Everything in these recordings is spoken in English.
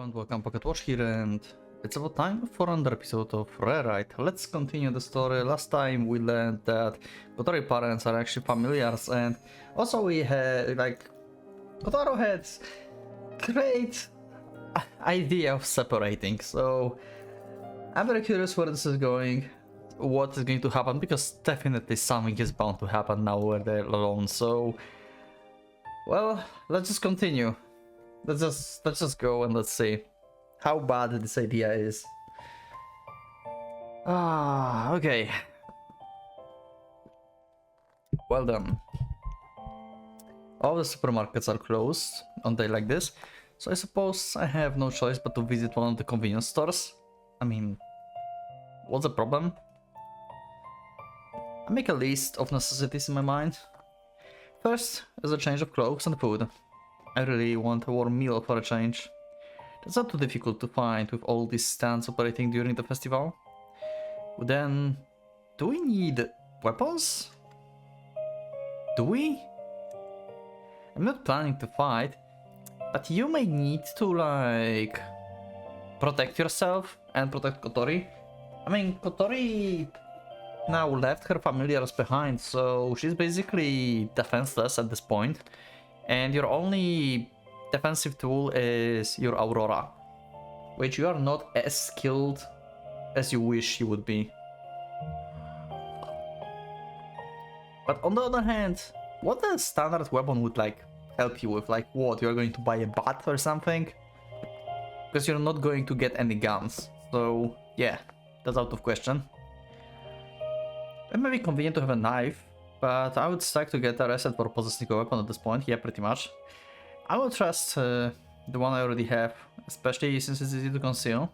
and welcome Pocket Watch here, and it's about time for another episode of Rewrite. Let's continue the story. Last time we learned that Kotori parents are actually familiars, and also we had Kotaro had great idea of separating. So I'm very curious where this is going, what is going to happen, because definitely something is bound to happen now where they're alone. So, well, let's just continue. Let's just go and let's see how bad this idea is. Okay. Well done. All the supermarkets are closed on day like this, so I suppose I have no choice but to visit one of the convenience stores. I mean, what's the problem? I make a list of necessities in my mind. First is a change of clothes and food. I really want a warm meal for a change. That's not too difficult to find with all these stands operating during the festival. Then, do we need weapons? Do we? I'm not planning to fight, but you may need to, like, protect yourself and protect Kotori. I mean, Kotori now left her familiars behind, so she's basically defenseless at this point. And your only defensive tool is your Aurora, which you are not as skilled as you wish you would be. But on the other hand, what the standard weapon would help you with? Like what? You're going to buy a bat or something? Because you're not going to get any guns. So yeah, that's out of question. It may be convenient to have a knife, but I would like to get arrested for possessing a weapon at this point. Yeah, pretty much. I will trust the one I already have, especially since it's easy to conceal.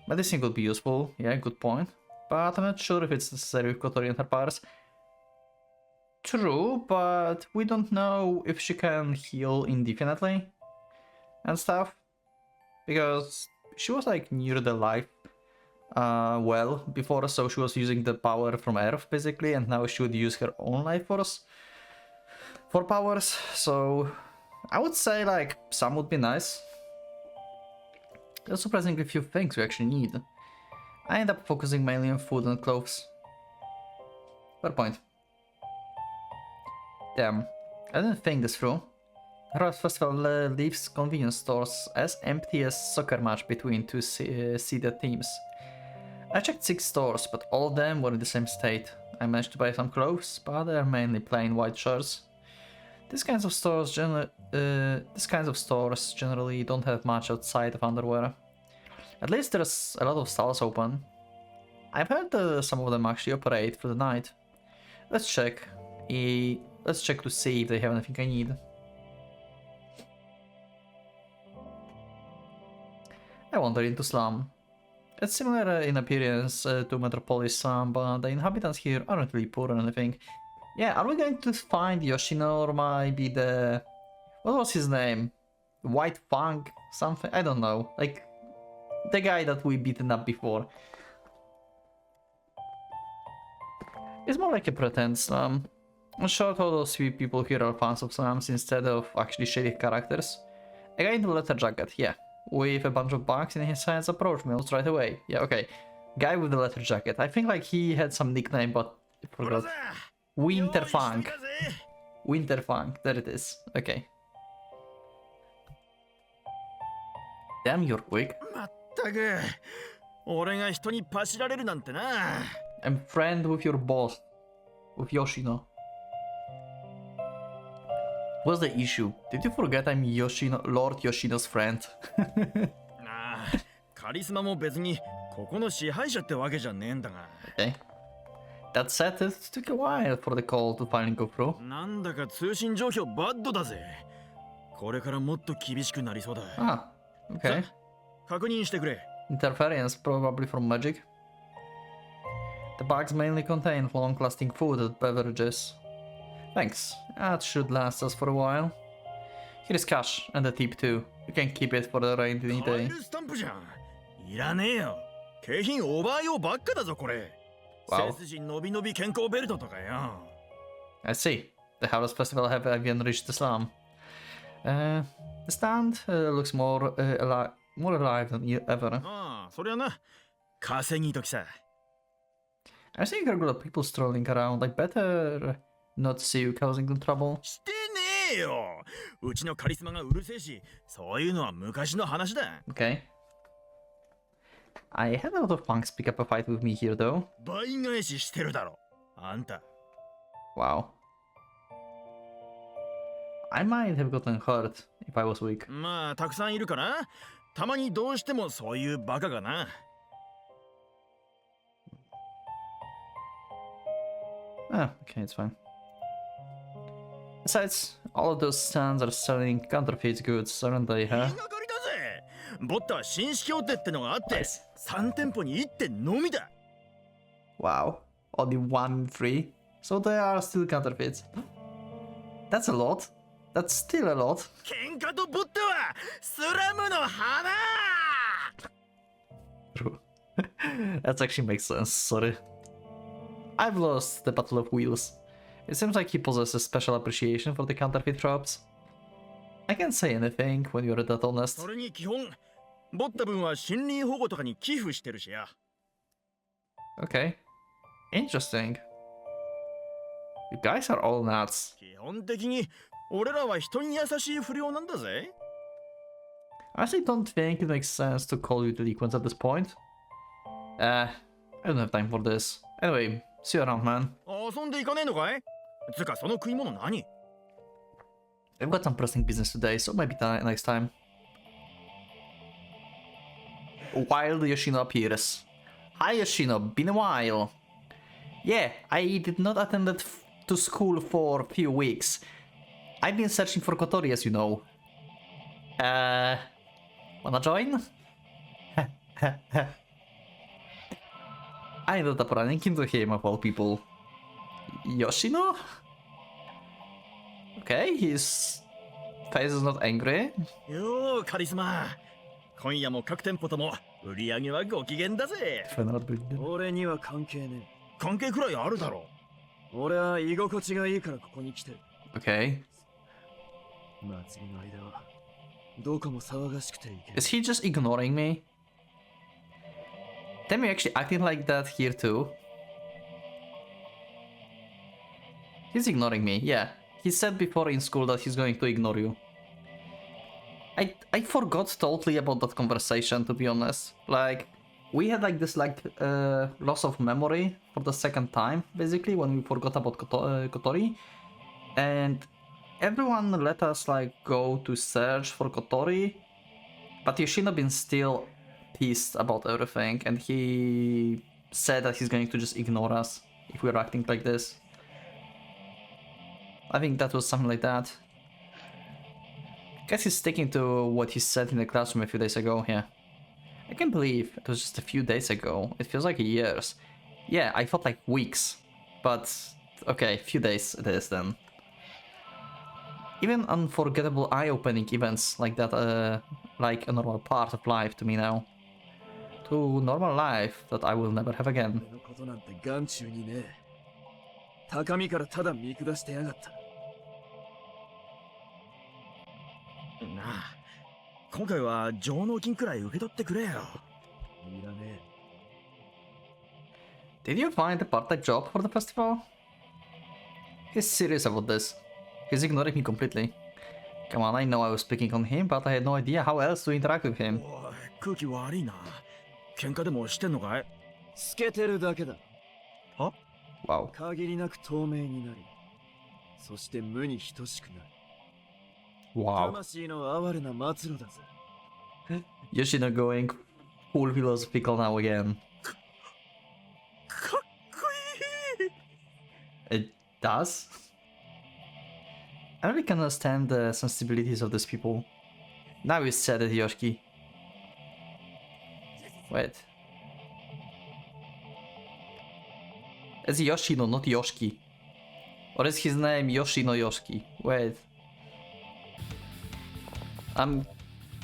Medicine could be useful, yeah, good point. But I'm not sure if it's necessary with Kotori and her powers. True, but we don't know if she can heal indefinitely and stuff. Because she was like near the life well before, so she was using the power from Earth basically, and now she would use her own life force for powers. So I would say like some would be nice. There's surprisingly few things we actually need. I end up focusing mainly on food and clothes. Fair point. Damn, I didn't think this through. Harvest Festival leaves convenience stores as empty as soccer match between two seeded teams. I checked 6 stores, but all of them were in the same state. I managed to buy some clothes, but they are mainly plain white shirts. These kinds of stores generally don't have much outside of underwear. At least there's a lot of stalls open. I've heard some of them actually operate for the night. Let's check. Let's check to see if they have anything I need. I wander into slum. It's similar in appearance to Metropolis Slum, but the inhabitants here aren't really poor or anything. Yeah, are we going to find Yoshino or maybe the... what was his name? White Fang? Something? I don't know. Like, the guy that we beaten up before. It's more like a pretend slum. I'm sure all those few people here are fans of slums instead of actually shady characters. A guy in the leather jacket, yeah. With a bunch of bags in his hands approached me almost right away. Yeah, okay. Guy with the leather jacket. I think like he had some nickname, but I forgot. Winterfang. Winterfang. There it is. Okay. Damn, you're quick. I'm friend with your boss. With Yoshino. What's the issue? Did you forget I'm Yoshino, Lord Yoshino's friend? Okay. That said, it took a while for the call to finally go through. Ah, okay. Interference, probably from magic. The bags mainly contain long-lasting food and beverages. Thanks, that should last us for a while. Here is cash, and a tip too. You can keep it for the rainy day. Wow. I see. The Harvest Festival have even reached the slum. The stand looks more More alive than ever. ああ、そりゃな。稼ぎ時さ。I think regular people strolling around. I better not see you causing them trouble. してねえよ。うちのカリスマがうるせえし、そういうのは昔の話だ。Okay. I had a lot of punks pick up a fight with me here though. 倍返ししてるだろ。あんた。 Wow. I might have gotten hurt if I was weak. まあ、たくさんいるかな。たまにどうしてもそういうバカがな。Ah, okay, it's fine. Besides, all of those stands are selling counterfeit goods, aren't they, 言い huh? がかりだぜ。ボッタは紳士協定ってのがあって、 Nice. 3店舗に1点のみだ。 Wow. Only 1 in 3? So they are still counterfeits. That's a lot. That's still a lot. 喧嘩とボッタはスラムの花。 True. That actually makes sense, sorry. I've lost the Battle of Wheels. It seems like he possesses special appreciation for the counterfeit tropes. I can't say anything when you're that honest. それに基本、ボッタ分は森林保護とかに寄付してるしや。 Okay. Interesting. You guys are all nuts. 基本的に俺らは人に優しい不良なんだぜ。 I actually don't think it makes sense to call you delinquents at this point. I don't have time for this. Anyway, see you around, man. 遊んでいかねえのかい？つかその食い物何？ I've got some pressing business today, so maybe next time. Wild Yoshino appears. Hi Yoshino, been a while. Yeah, I did not attend to school for a few weeks. I've been searching for Kotori, as you know. Wanna join? I ended up running into him of all people. Yoshino? Okay, his face is not angry. よーカリスマ。今夜も各店舗とも売り上げはご機嫌だぜ。 俺には関係ね関係くらいあるだろ。え。俺は居心地がいいからここに来てる。 Okay. 祭りの間はどこも騒がしくていけない。 Is he just ignoring me? Damn, you actually acting like that here too? He's ignoring me, yeah. He said before in school that he's going to ignore you. I forgot totally about that conversation, to be honest. Like, we had like this loss of memory for the second time, basically, when we forgot about Kotori. And everyone let us like go to search for Kotori. But Yoshino been still pissed about everything, and he said that he's going to just ignore us if we're acting like this. I think that was something like that. Guess he's sticking to what he said in the classroom a few days ago, yeah. I can't believe it was just a few days ago. It feels like years. Yeah, I thought like weeks. But, okay, few days it is then. Even unforgettable eye-opening events like that, like a normal part of life to me now. To normal life that I will never have again. 俺のことなんて眼中にねえ。高みからただ見下してやがった。なあ、今回は上納金くらい受け取ってくれよ。いらね Did you find a part-time job for the festival? He's serious about this. He's ignoring me completely. Come on, I know I was picking on him, but I had no idea how else to interact with him. おい、空気悪いな。喧嘩でもしてんのかい？え。透けてるだけだ。は？ Wow. 限りなく透明になり、そして無に等しくなる。 Wow. 魂の哀れな末路だぜ。 Yoshino going full philosophical now again. かっこいい。 It does? I really can understand the sensibilities of these people. Now he's sad at Yoshiki. Wait. It's Yoshino, not Yoshiki. Or is his name Yoshino Yoshiki? Wait. I'm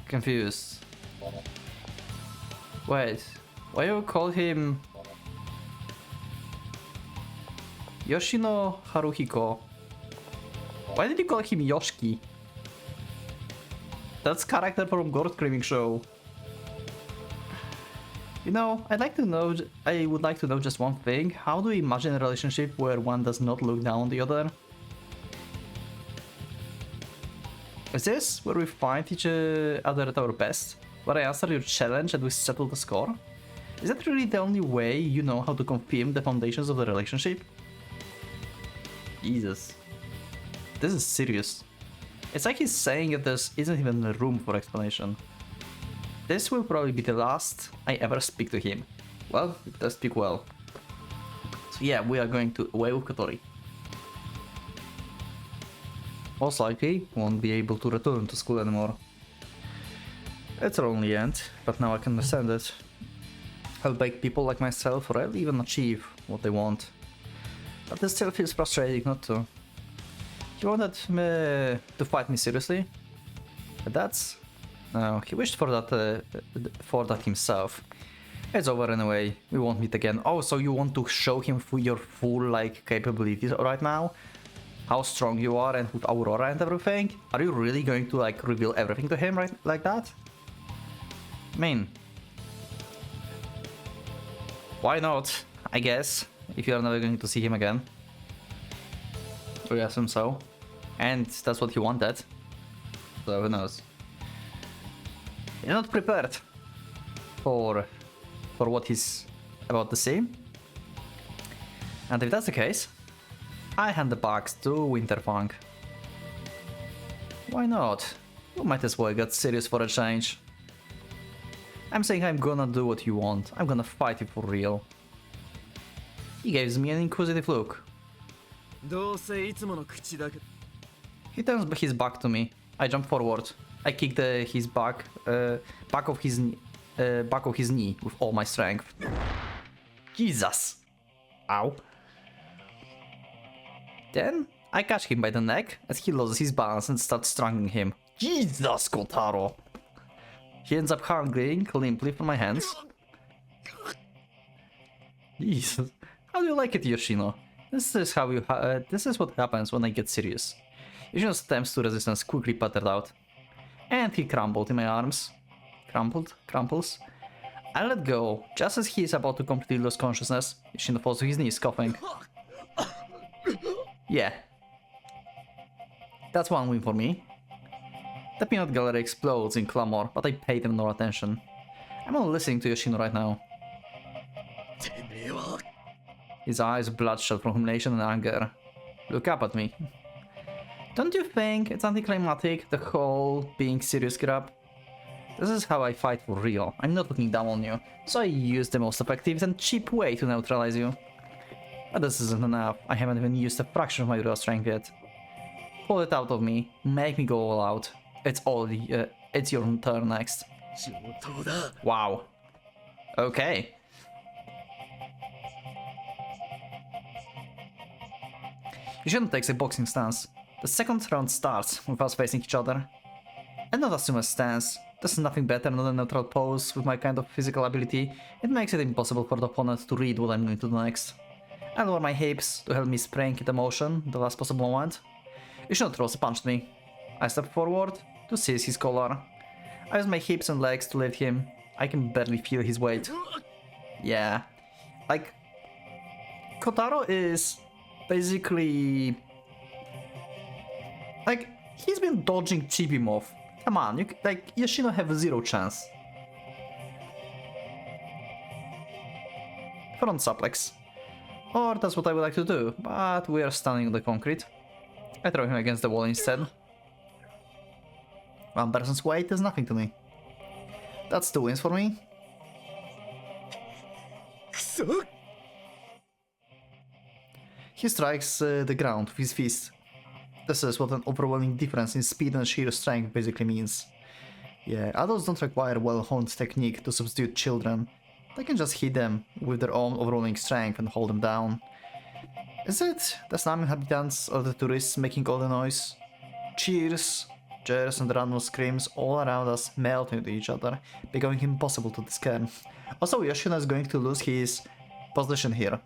confused. Wait. Why you call him Yoshino Haruhiko? Why did you call him Yoshiki? That's character from Ghost Screaming Show. You know, I would like to know just one thing. How do you imagine a relationship where one does not look down on the other? Is this where we find each other at our best? Where I answer your challenge and we settle the score? Is that really the only way you know how to confirm the foundations of the relationship? Jesus. This is serious. It's like he's saying that there isn't even room for explanation. This will probably be the last I ever speak to him. Well, it does speak well. So yeah, we are going to away with Kotori. Most likely, won't be able to return to school anymore. It's our only end, but now I can understand it. I'll beg people like myself rarely even achieve what they want. But it still feels frustrating not to. He wanted me to fight me seriously, but that's... No, he wished for that himself. It's over anyway, we won't meet again. Oh, so you want to show him your full, like, capabilities right now? How strong you are and with Aurora and everything? Are you really going to, like, reveal everything to him right like that? I mean... Why not? I guess, if you are never going to see him again. I assume so. And that's what he wanted. So who knows? You're not prepared for what he's about to see. And if that's the case, I hand the box to Winterfang. Why not? You might as well get serious for a change. I'm saying I'm gonna do what you want. I'm gonna fight you for real. He gives me an inquisitive look. He turns his back to me. I jump forward. I kick his back of his knee with all my strength. Jesus! Ow. Then I catch him by the neck as he loses his balance and starts strangling him. Jesus, Kotaro! He ends up hanging limply from my hands. Jesus. How do you like it, Yoshino? This is what happens when I get serious. Yoshino's attempts to resistance quickly petered out. And he crumbled in my arms. Crumples. I let go, just as he is about to completely lose consciousness. Yoshino falls to his knees, coughing. Yeah. That's one win for me. The peanut gallery explodes in clamor, but I pay them no attention. I'm not listening to Yoshino right now. His eyes bloodshot from humiliation and anger. Look up at me. Don't you think it's anticlimactic, the whole being serious grab? This is how I fight for real. I'm not looking down on you, so I use the most effective and cheap way to neutralize you. But this isn't enough. I haven't even used a fraction of my real strength yet. Pull it out of me. Make me go all out. It's your turn next. Wow. Okay. Yoshino takes a boxing stance. The second round starts with us facing each other. And not assume a stance. There's nothing better than a neutral pose with my kind of physical ability. It makes it impossible for the opponent to read what I'm going to do next. I lower my hips to help me spring into motion the last possible moment. Yoshino throws a punch at me. I step forward to seize his collar. I use my hips and legs to lift him. I can barely feel his weight. Yeah. Like, Kotaro is basically... Like, he's been dodging Chibi-Moth. Come on, Yoshino have zero chance. Front suplex. Or that's what I would like to do, but we are standing on the concrete. I throw him against the wall instead. One person's weight is nothing to me. That's 2 wins for me. He strikes the ground with his fist. This is what an overwhelming difference in speed and sheer strength basically means. Yeah, adults don't require well-honed technique to substitute children. They can just hit them with their own overwhelming strength and hold them down. Is it the slum inhabitants or the tourists making all the noise? Cheers, jeers and random screams all around us melt into each other, becoming impossible to discern. Also, Yoshino is going to lose his position here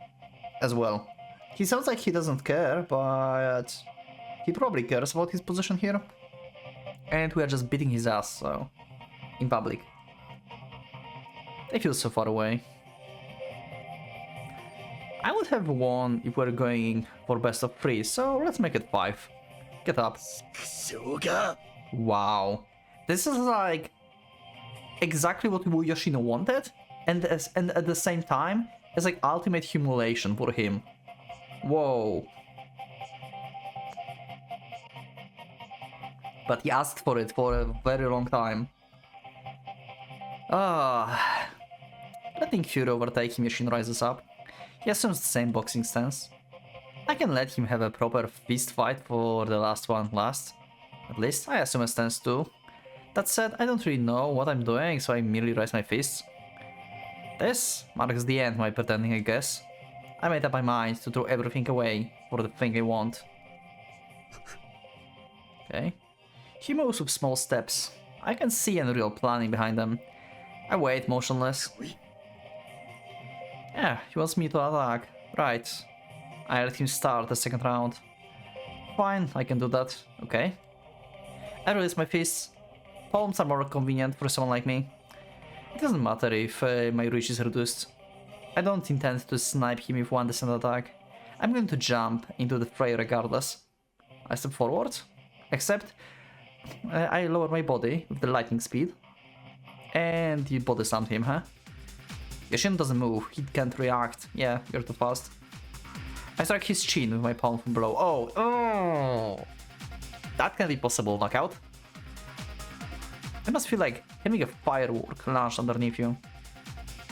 as well. He sounds like he doesn't care, but he probably cares about his position here. And we are just beating his ass, so... in public. They feel so far away. I would have won if we're going for best of 3, so let's make it 5. Get up. Wow. This is like exactly what Yoshino wanted, and at the same time, it's like ultimate humiliation for him. Whoa. But he asked for it for a very long time. Letting Fury overtake him, Yoshino rises up. He assumes the same boxing stance. I can let him have a proper fist fight for the last one last. At least I assume a stance too. That said, I don't really know what I'm doing, so I merely raise my fists. This marks the end of my pretending, I guess. I made up my mind to throw everything away for the thing I want. Okay. He moves with small steps. I can see any real planning behind them. I wait motionless. Yeah, he wants me to attack. Right. I let him start the second round. Fine, I can do that. Okay. I release my fists. Palms are more convenient for someone like me. It doesn't matter if my reach is reduced. I don't intend to snipe him with one descent attack. I'm going to jump into the fray regardless. I step forward, except I lower my body with the lightning speed. And you body slammed him, huh? Yoshino doesn't move, he can't react. Yeah, you're too fast. I strike his chin with my palm from below. Oh! That can be possible knockout. It must feel like having a firework launched underneath you.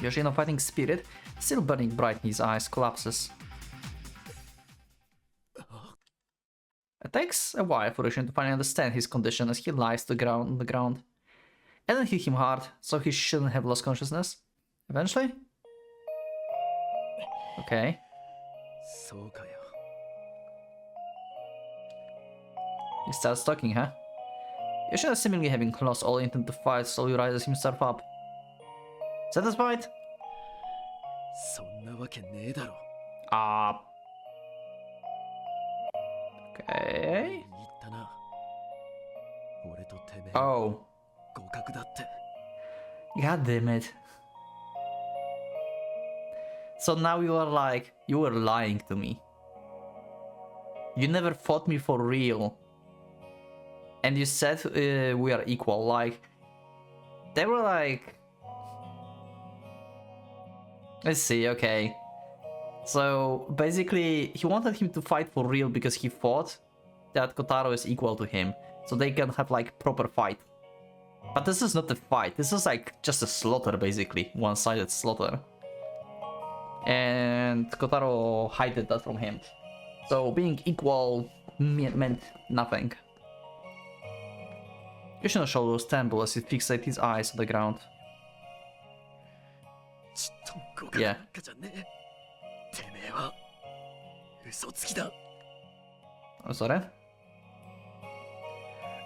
Yoshino fighting spirit, still burning bright in his eyes, collapses. It takes a while for Yoshino to finally understand his condition as he lies on the ground. I didn't hit him hard, so he shouldn't have lost consciousness. Eventually? Okay. He starts talking, huh? Yoshino seemingly having lost all intent to fight, slowly rises himself up. Satisfied? Okay. Oh. God damn it. So now you are like, you were lying to me. You never fought me for real. And you said we are equal, like... They were like... Let's see, okay. So, basically, he wanted him to fight for real because he thought that Kotaro is equal to him. So they can have, like, proper fight. But this is not a fight, this is like just a slaughter, basically. One-sided slaughter. And Kotaro hid that from him. So being equal meant nothing. Yoshino's shoulders tremble as he fixates his eyes on the ground. Yeah. I'm sorry?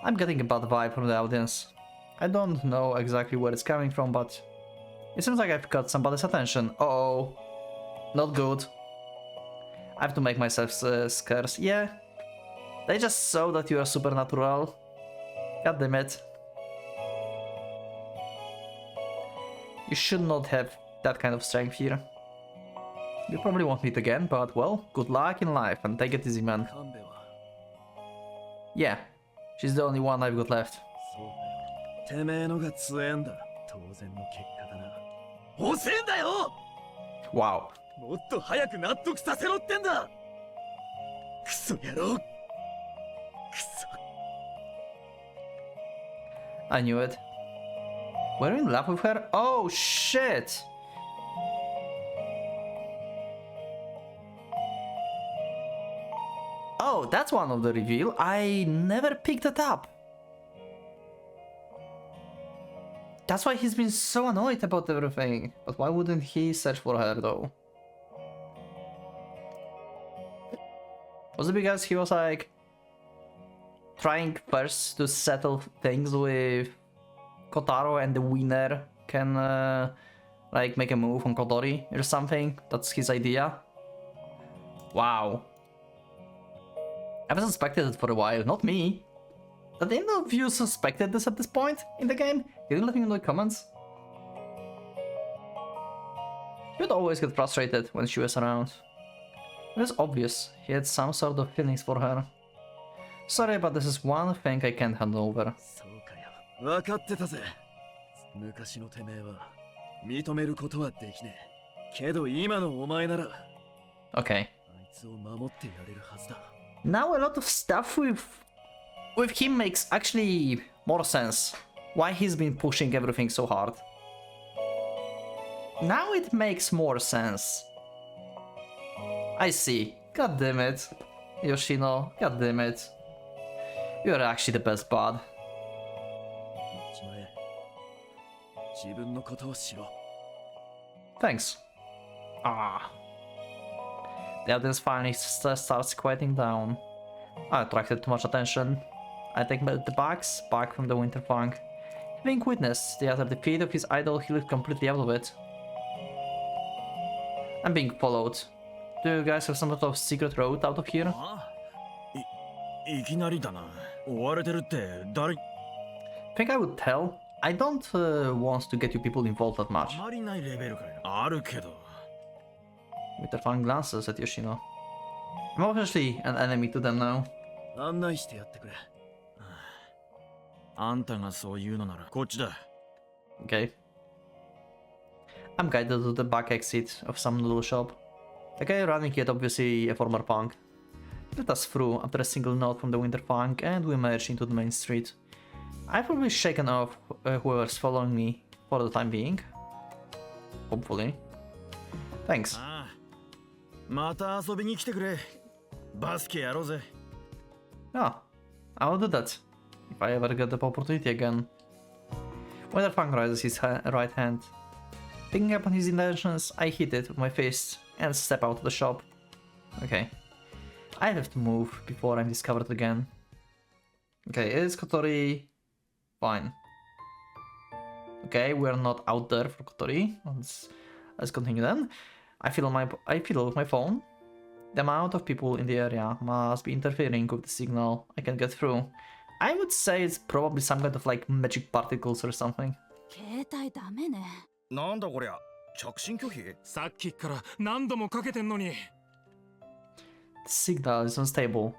I'm getting a bad vibe from the audience. I don't know exactly where it's coming from, but it seems like I've got somebody's attention. Uh-oh. Not good. I have to make myself scarce. Yeah. They just saw that you are supernatural. God damn it. You should not have that kind of strength here. You probably won't meet again, but well, good luck in life and take it easy, man. Yeah. She's the only one I've got left. Wow. I knew it. Were you in love with her? Oh shit! Oh, that's one of the reveal. I never picked it up. That's why he's been so annoyed about everything. But why wouldn't he search for her though? Was it because he was like trying first to settle things with Kotaro and the winner can like make a move on Kotori or something? That's his idea. Wow. I've suspected it for a while, not me. Did any of you suspected this at this point in the game? Can you let me know in the comments? He would always get frustrated when she was around. It was obvious he had some sort of feelings for her. Sorry, but this is one thing I can't hand over. そうかよ。分かってたぜ。昔のてめえは認めることはできねえ。けど今のお前なら Okay. あいつを守ってやれるはずだ。Now a lot of stuff with him makes actually more sense. Why he's been pushing everything so hard. Now it makes more sense. I see. God damn it. Yoshino, god damn it. You're actually the best bud. ちまえ。自分のことをしろ。Thanks. Ah. The audience finally starts quieting down. I attracted too much attention. I take the bags back from the winter funk. Having witnessed the utter defeat of his idol, he looked completely out of it. I'm being followed. Do you guys have some sort of secret road out of here? あいきなりだな。追われてるって誰 Think I would tell? I don't want to get you people involved that much. あまりないレベルかよ。あるけど。Winterfang glances at Yoshino. I'm obviously an enemy to them now. 案内してやってくれ。あんたがそう言うのならこっちだ。Okay. I'm guided to the back exit of some noodle shop. The guy running it obviously a former punk. He let us through after a single note from the Winterfang and we emerged into the main street. I've probably shaken off whoever's following me for the time being. Hopefully. Thanks. ああまた遊びに来てくれ。バスケやろうぜ。Yeah, I will do that. If I ever get the opportunity again. Winterfang raises his right hand. Picking up on his intentions, I hit it with my fist and step out of the shop. Okay. I have to move before I'm discovered again. Okay, is Kotori fine? Okay, we're not out there for Kotori. Let's continue then. I fiddle with my phone. The amount of people in the area must be interfering with the signal I can get through. I would say it's probably some kind of like magic particles or something. 携帯ダメね。なんだこりゃ。着信拒否さっきから何度もかけてんのに。The signal is unstable.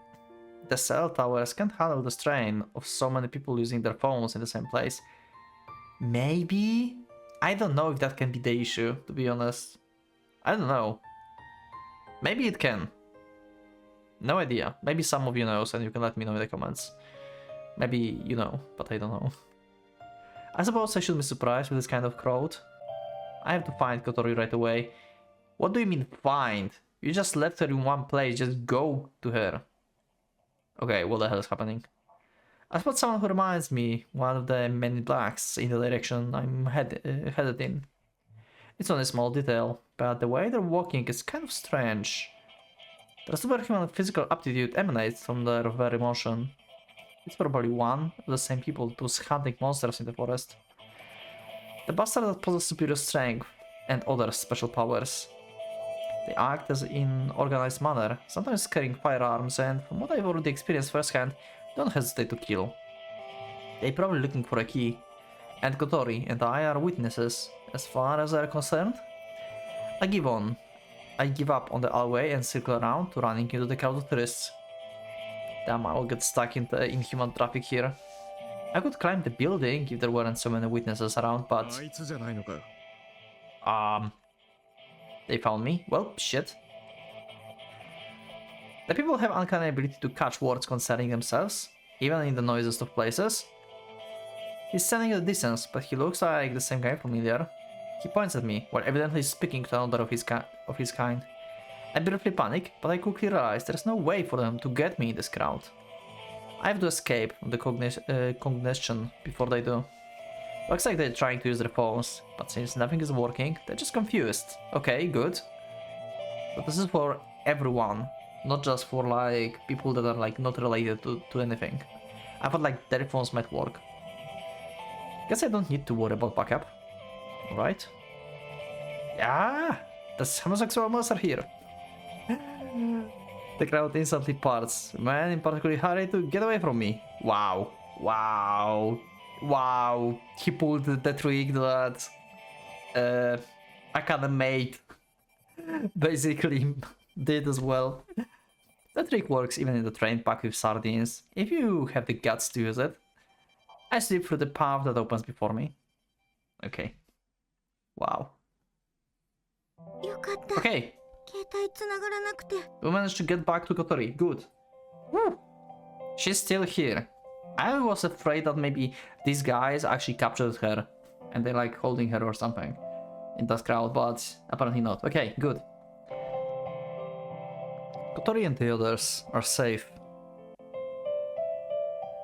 The cell towers can't handle the strain of so many people using their phones in the same place. Maybe? I don't know if that can be the issue, to be honest. I don't know. Maybe it can. No idea. Maybe some of you knows and you can let me know in the comments. Maybe you know, but I don't know. I suppose I should be surprised with this kind of crowd. I have to find Kotori right away. What do you mean find? You just left her in one place, just go to her. Okay, what the hell is happening? I spot someone who reminds me one of the many blacks in the direction I'm headed in. It's only a small detail, but the way they're walking is kind of strange. Their superhuman physical aptitude emanates from their very motion. It's probably one of the same people that was hunting monsters in the forest. The bastards possess superior strength and other special powers. They act as in organized manner, sometimes carrying firearms, and from what I've already experienced firsthand, don't hesitate to kill. They're probably looking for a key, and Kotori and I are witnesses as far as they're concerned. I give up on the alleyway and circle around to running into the crowd of tourists. Damn, I will get stuck in the inhuman traffic here. I could climb the building if there weren't so many witnesses around, but... あいつじゃないのかよ。They found me? Well, shit. The people have uncanny ability to catch words concerning themselves, even in the noisiest of places. He's standing at a distance, but he looks like the same guy familiar. He points at me, while evidently speaking to another of his kind. I briefly panic, but I quickly realize there's no way for them to get me in this crowd. I have to escape from the cognition before they do. Looks like they're trying to use their phones, but since nothing is working, they're just confused. Okay, good. But this is for everyone, not just for like people that are like not related to anything. I thought like their phones might work. Guess I don't need to worry about backup. Alright. Yeah! The homosexual monster here. The crowd instantly parts. Man in particular hurry to get away from me. Wow. Wow. Wow. He pulled the trick that I kinda made basically did as well. That trick works even in the train packed with sardines, if you have the guts to use it. I slip through the path that opens before me. Okay. Wow. よかった。 Okay, 携帯つながらなくて。 we managed to get back to Kotori. Good. Woo. She's still here. I was afraid that maybe these guys actually captured her and they're like holding her or something in that crowd, but apparently not. Okay, good. Kotori and the others are safe.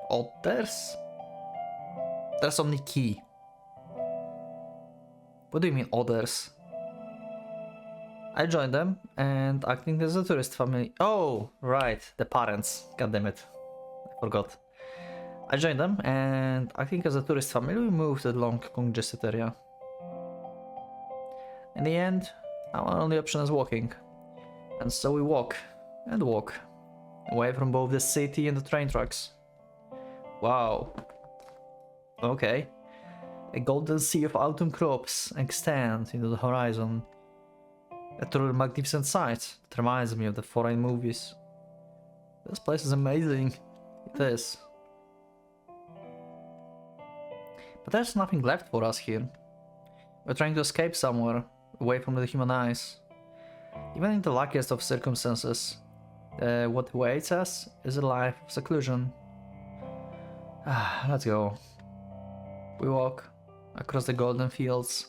Others? There's only key. What do you mean others? I joined them and acting as a tourist family. Oh, right, the parents. God damn it. I forgot. I joined them and acting as a tourist family, we moved to the long congested area. In the end, our only option is walking. And so we walk and walk away from both the city and the train tracks. Wow. Okay. A golden sea of autumn crops extends into the horizon. A truly magnificent sight that reminds me of the foreign movies. This place is amazing. It is. But there's nothing left for us here. We're trying to escape somewhere, away from the human eyes. Even in the luckiest of circumstances, what awaits us is a life of seclusion. Let's go. We walk across the golden fields.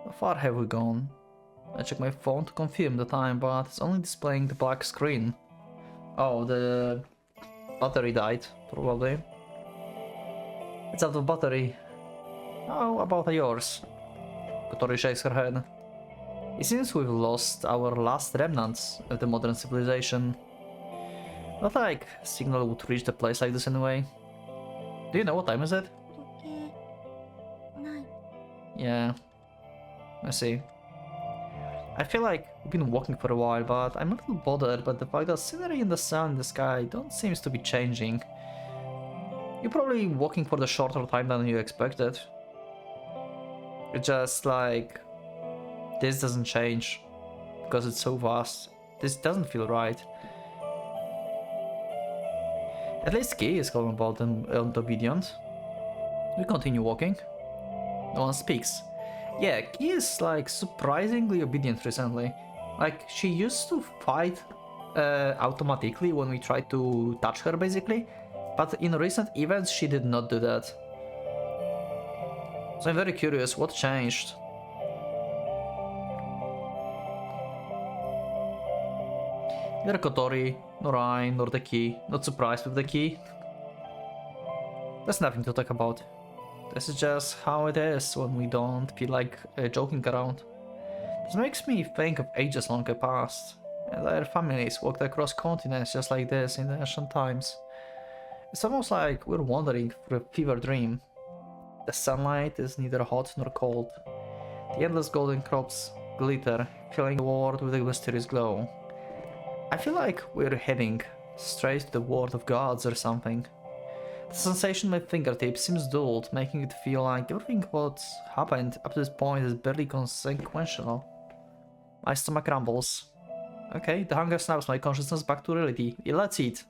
How far have we gone? I check my phone to confirm the time, but it's only displaying the black screen. Oh, the battery died, probably. It's out of battery. How about yours? Kotori shakes her head. It seems we've lost our last remnants of the modern civilization. Not like a signal would reach the place like this anyway. Do you know what time is it? 時計ない。 Yeah, I see. I feel like we've been walking for a while, but I'm a little bothered by the fact that scenery and the sun in the sky don't seem to be changing. You're probably walking for the shorter time than you expected. It's just like... this doesn't change because it's so vast. This doesn't feel right. At least Key is calm about and obedient. We continue walking. No one speaks. Yeah, Key is like surprisingly obedient recently. Like she used to fight automatically when we tried to touch her basically, but in recent events she did not do that. So I'm very curious what changed. Neither Kotori, nor I, nor the key. Not surprised with the key. There's nothing to talk about. This is just how it is when we don't feel like joking around. This makes me think of ages long past. Entire families walked across continents just like this in the ancient times. It's almost like we're wandering through a fever dream. The sunlight is neither hot nor cold. The endless golden crops glitter, filling the world with a mysterious glow. I feel like we're heading straight to the world of gods or something. The sensation in my fingertips seems dulled, making it feel like everything what's happened up to this point is barely consequential. My stomach rumbles. Okay, the hunger snaps my consciousness back to reality. Yeah, let's eat.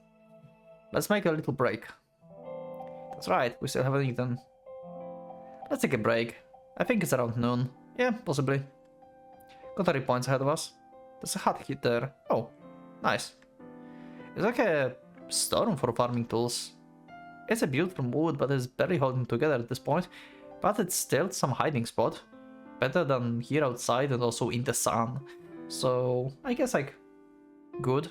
Let's make a little break. That's right, we still haven't eaten. Let's take a break. I think it's around noon. Yeah, possibly. Kotori points ahead of us. There's a hut hit there. Oh, nice. It's like a storm for farming tools. It's a build from wood, but it's barely holding together at this point. But it's still some hiding spot. Better than here outside and also in the sun. So, I guess like, good.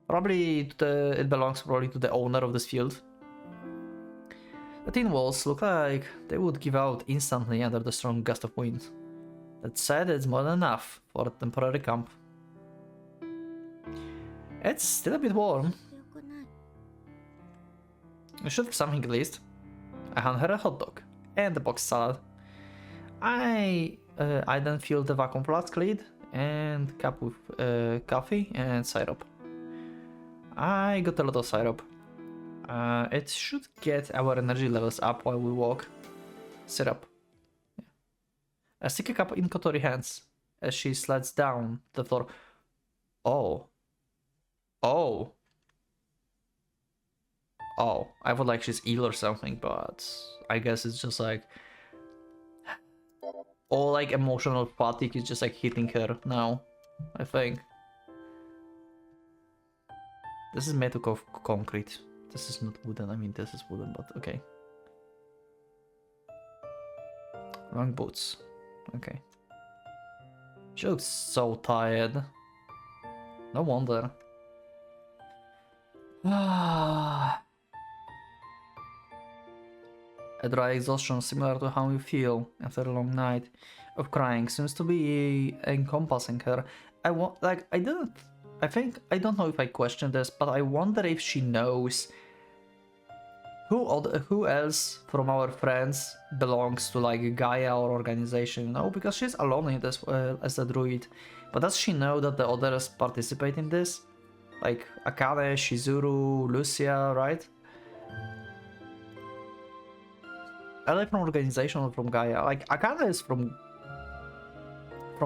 Probably it belongs probably to the owner of this field. The tin walls look like they would give out instantly under the strong gust of wind. That said, it's more than enough for a temporary camp. It's still a bit warm. よくない。 We should have something at least. I hand her a hot dog and a box salad. I then filled the vacuum flask lid and cup with coffee and syrup. I got a lot of syrup. It should get our energy levels up while we walk. Syrup. A sticky cup in Kotori's hands as she slides down the floor. Oh. Oh. Oh. I thought like she's ill or something, but I guess it's just like all like emotional fatigue is just like hitting her now, I think. This is made of concrete. This is not wooden. I mean, this is wooden, but okay. Wrong boots. Okay. She looks so tired. No wonder. A dry exhaustion similar to how you feel after a long night of crying seems to be encompassing her. I don't know if I questioned this, but I wonder if she knows who else from our friends belongs to like Gaia or organization, you know? Because she's alone in this as a druid. But does she know that the others participate in this? Like Akane, Shizuru, Lucia, right? Are they from organization or from Gaia? Like Akane is from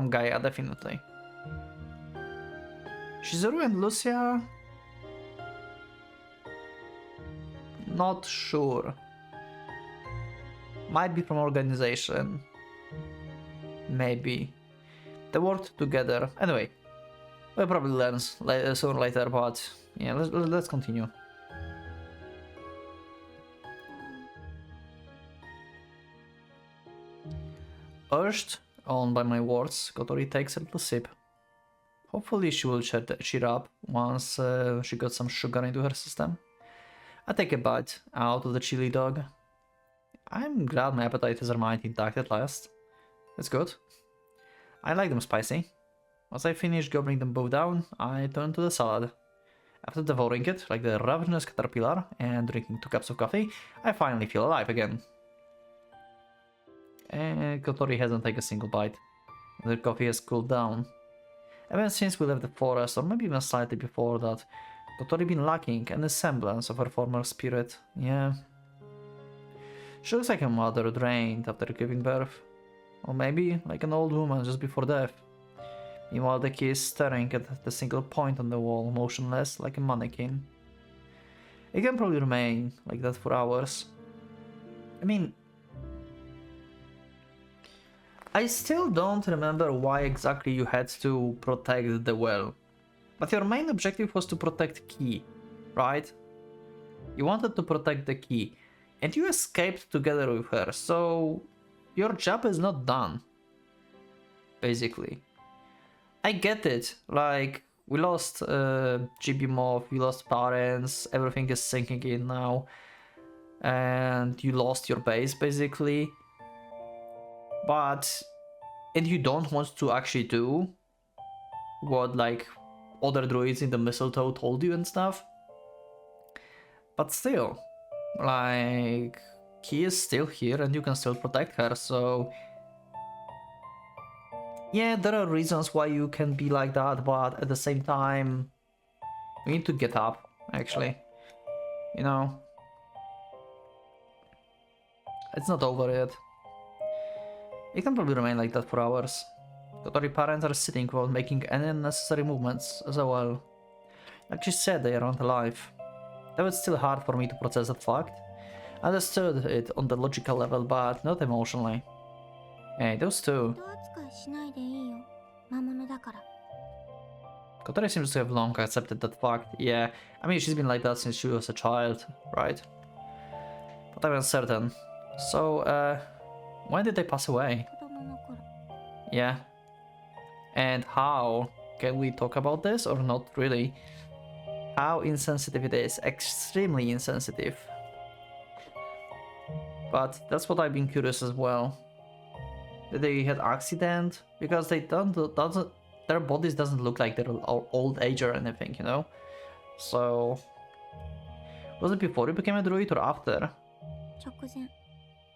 Gaia, definitely. Shizuru and Lucia? Not sure. Might be from organization. Maybe. They worked together. Anyway, we'll probably learn sooner or later, but yeah, let's continue. Urged on by my words, Kotori takes a little sip. Hopefully she will cheer up once she got some sugar into her system. I take a bite out of the chili dog. I'm glad my appetite has remained intact at last. It's good. I like them spicy. Once I finish gobbling them both down, I turn to the salad. After devouring it, like the ravenous caterpillar, and drinking 2 cups of coffee, I finally feel alive again. And Kotori hasn't taken a single bite. The coffee has cooled down. Ever since we left the forest, or maybe even slightly before that, Kotori been lacking any semblance of her former spirit. Yeah. She looks like a mother drained after giving birth. Or maybe like an old woman just before death. Meanwhile, the key is staring at the single point on the wall, motionless like a mannequin. It can probably remain like that for hours. I mean, I still don't remember why exactly you had to protect the well. But your main objective was to protect Key, right? You wanted to protect the Key, and you escaped together with her, so your job is not done. Basically. I get it, like, we lost GB we lost parents, everything is sinking in now, and you lost your base, basically. But, and you don't want to actually do what, like, other druids in the mistletoe told you and stuff. But still, like, Key is still here and you can still protect her, so yeah, there are reasons why you can be like that, but at the same time, we need to get up, actually. You know? It's not over yet. It can probably remain like that for hours. Kotori parents are sitting without making any unnecessary movements as well. Like she said, they aren't alive. That was still hard for me to process that fact. I understood it on the logical level, but not emotionally. Hey, those two. Kotori seems to have long accepted that fact. Yeah, I mean, she's been like that since she was a child, right? But I'm uncertain. So, when did they pass away? Yeah. And how? Can we talk about this or not really? How insensitive it is. Extremely insensitive. But that's what I've been curious as well. Did they had accident? Because they doesn't their bodies doesn't look like they're old age or anything, you know? So was it before you became a druid or after?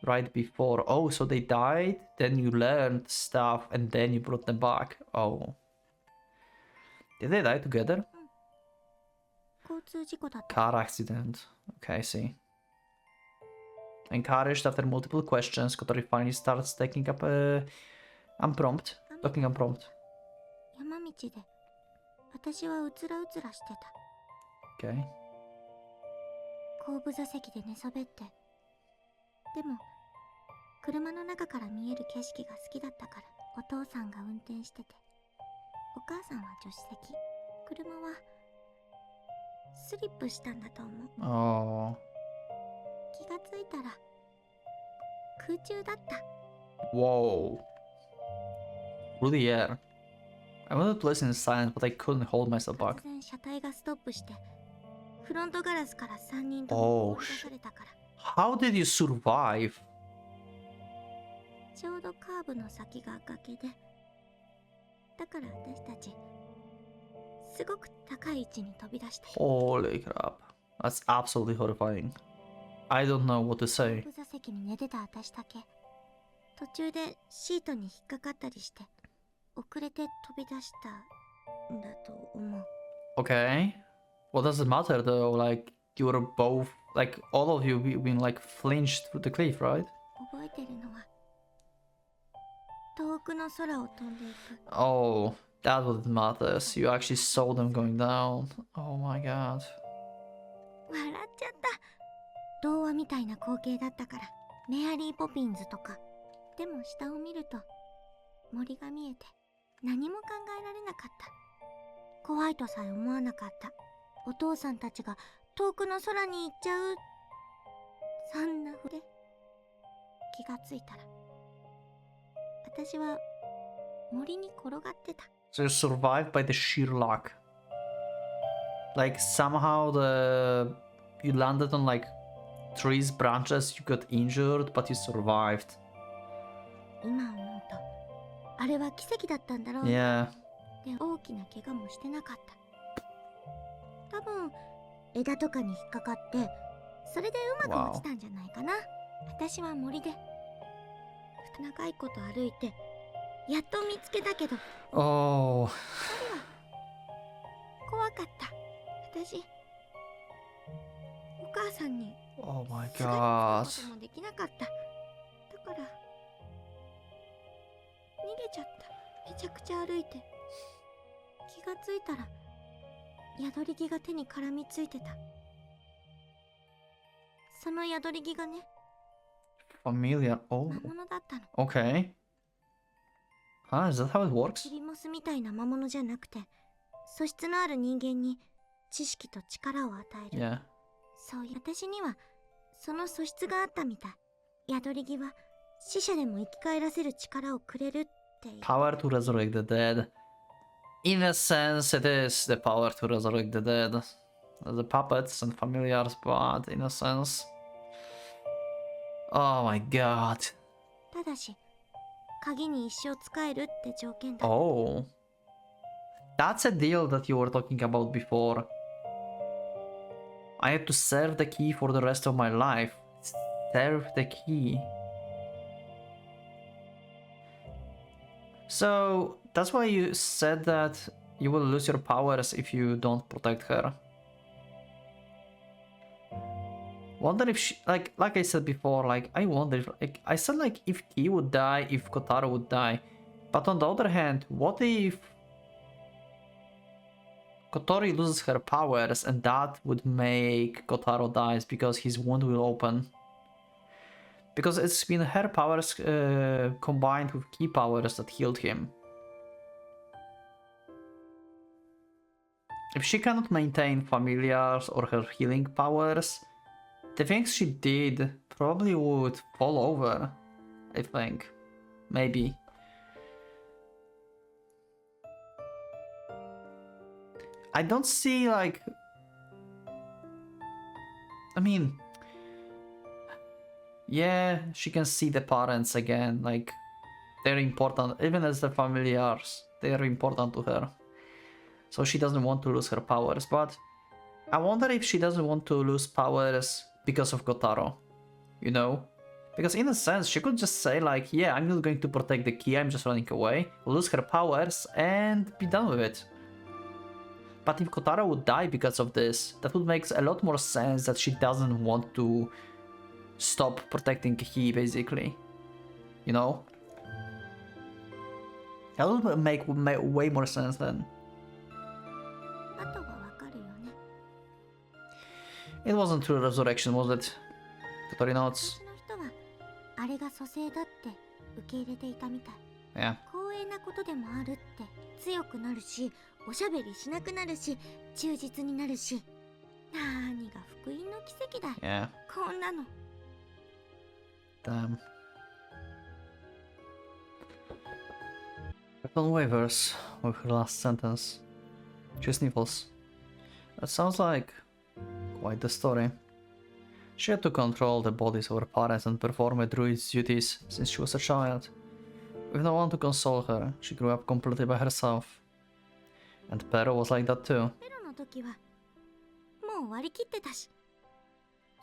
Right before. Oh, so they died, then you learned stuff, and then you brought them back. Oh. Did they die together? Car accident. Okay, I see. Encouraged after multiple questions, Kotori finally starts taking up I'm prompt. Talking I'm prompt. 山道で私はうつらうつらしてた。 Okay. 後部座席で寝そべって。でも車の中から見える景色が好きだったからお父さんが運転してて、お母さんは助手席。車はスリップしたんだと思う。 Oh. 気がついたら空中だった。 Whoa. Through the air. I wanted to listen in silence, but I couldn't hold myself back. 突然車体がストップしてフロントガラスから3人とも Oh 放り出されたから。 How did you survive? ちょうどカーブの先が崖で、だから私たちすごく高い位置に飛び出した。 Holy crap. That's absolutely horrifying. I don't know what to 後 say. 部座席に寝てた私だけ途中でシートに引っかかったりして遅れて飛び出したんだと思う。 Okay. What does it matter though? Like, you were both, like, all of you been like flinched through the cliff, right? 覚えてるのは遠くの空を飛んでいく。 Oh, that's what it matters. You actually saw them going down. Oh my god. 笑っちゃった。童話みたいな光景だったから。メアリー・ポピンズとか。でも下を見ると森が見えて何も考えられなかった。怖いとさえ思わなかった。お父さんたちが遠くの空に行っちゃう、そんなふで気がついたら私は森に転がってた。 So you survived by the sheer luck. Like somehow you landed on like trees, branches, you got injured, but you survived. 今思うとあれは奇跡だったんだろう。 Yeah. で大きな怪我もしてなかった。多分枝とかに引っかかってそれでうまく落ちたんじゃないかな。私は森で長いこと歩いてやっと見つけたけど Oh. 怖かった。私お母さんに Oh my すがりつく god. こともできなかった。だから逃げちゃった。めちゃくちゃ歩いて気がついたら宿り木が手に絡みついてた。その宿り木がね、 Familiar. Oh. 魔物だったの。 Okay. Huh? Is that how it キ works? リモスみたいな魔物じゃなくて素質のある人間に知識と力を与える。 Yeah. そういう私にはその素質があったみたい。宿り木は死者でも生き返らせる力をくれるっていう。 Power to resurrect the dead. In a sense, it is the power to resurrect the dead. The puppets and familiars, but in a sense. Oh my god. ただし鍵に一生使えるって条件だ。 Oh. That's a deal that you were talking about before. I have to serve the key for the rest of my life. Serve the key. So, that's why you said that you will lose your powers if you don't protect her. Wonder if she, like I said before, like, I wonder if, like, I said, like, if Key would die, if Kotaro would die. But on the other hand, what if Kotori loses her powers and that would make Kotaro dies because his wound will open? Because it's been her powers combined with Key powers that healed him. If she cannot maintain familiars or her healing powers, the things she did probably would fall over, I think. Maybe. I don't see, like... I mean... Yeah, she can see the parents again, like... They're important, even as the familiars, they're important to her. So she doesn't want to lose her powers, but... I wonder if she doesn't want to lose powers because of Kotaro, you know? Because in a sense, she could just say like, yeah, I'm not going to protect the key, I'm just running away, lose her powers, and be done with it. But if Kotaro would die because of this, that would make a lot more sense that she doesn't want to stop protecting Key, basically. You know? That would make way more sense then. あとはわかるよね。 It wasn't true resurrection, was it? Kotori notes. 私の人はあれが蘇生だって受け入れていたみたい。 Yeah. 光栄なことでもあるって強くなるし、おしゃべりしなくなるし、忠実になるし、何が福音の奇跡だい。 Yeah. こんなの。 Damn. On waivers with her last sentence. She sniffles. That sounds like quite the story. She had to control the bodies of her parents and perform a druid's duties since she was a child. With no one to console her, she grew up completely by herself. And Pero was like that too. ペロの時はもう割り切ってたし、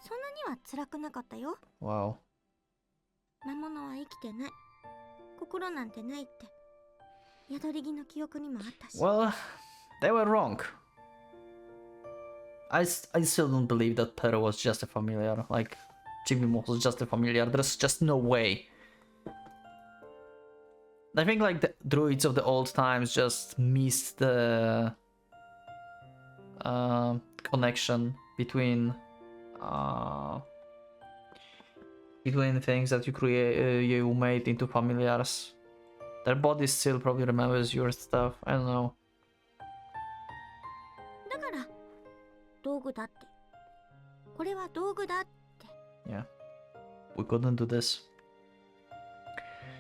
そんなには辛くなかったよ。 Wow. 魔物は生きてない。心なんてないって。宿り木の記憶にもあったし。 Well, they were wrong. I still don't believe that Pero was just a familiar. Like, Jimmy was just a familiar. There's just no way. I think like the druids of the old times just missed the connection between things that you you made into familiars. Their body still probably remembers your stuff. I don't know. だから道具だって。これは道具だって。 Yeah. We couldn't do this.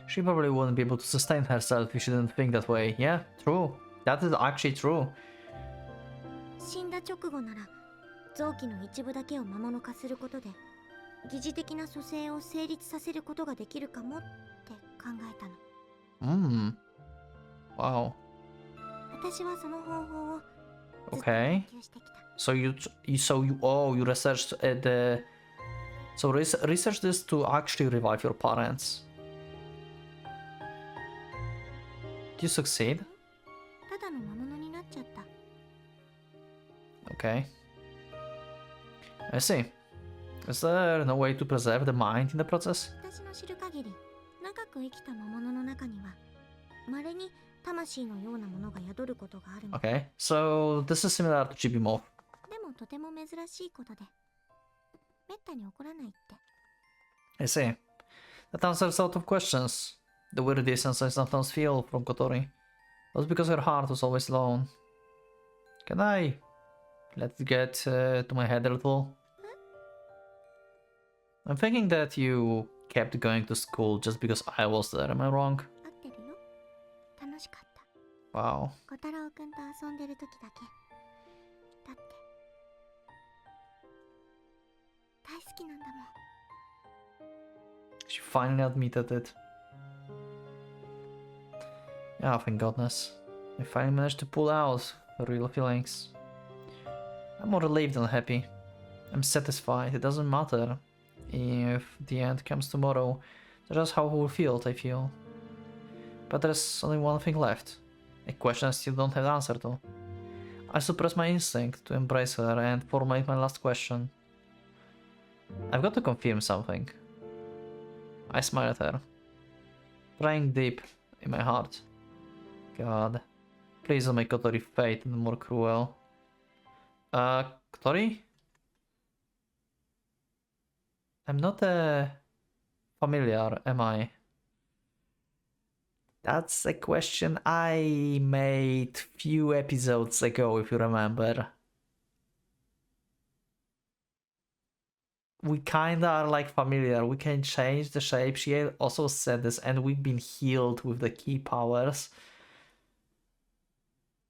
She probably wouldn't be able to sustain herself if she didn't think that way. Yeah, true. That is actually true. 死んだ直後なら臓器の一部だけを魔物化することで疑似的な蘇生を成立させることができるかもって考えたの。Wow. 私はその方法をずっと Okay. 研究してきた。 So you researched the research this to actually revive your parents. Did you succeed? ただの魔物になっちゃった。 Okay. I see. Is there no way to preserve the mind in the process? 私の知る限り長く生きた魔物の中には稀に魂のようなものが宿ることがあるの。 Okay. So this is similar to Chibi-Moth. でもとても珍しいことでめったに起こらないって。 I see. That answers a lot of questions. The weird distance I sometimes feel from Kotori was because her heart was always alone. Can I let it get to my head a little? I'm thinking that you kept going to school just because I was there. Am I wrong? 合ってるよ。楽しかった。 Wow. 小太郎くんと遊んでる時だけ。だって大好きなんだもん。 She finally admitted it. Yeah, thank goodness. I finally managed to pull out her real feelings. I'm more relieved than happy. I'm satisfied. It doesn't matter if the end comes tomorrow. That's just how we feel, I feel. But there's only one thing left. A question I still don't have the answer to. I suppress my instinct to embrace her and formulate my last question. I've got to confirm something. I smile at her, praying deep in my heart. God, please don't make Kotori fate and more cruel. Kotori? I'm not a familiar, am I? That's a question I made few episodes ago, if you remember. We kinda are like familiar, we can change the shape, she also said this, and we've been healed with the key powers.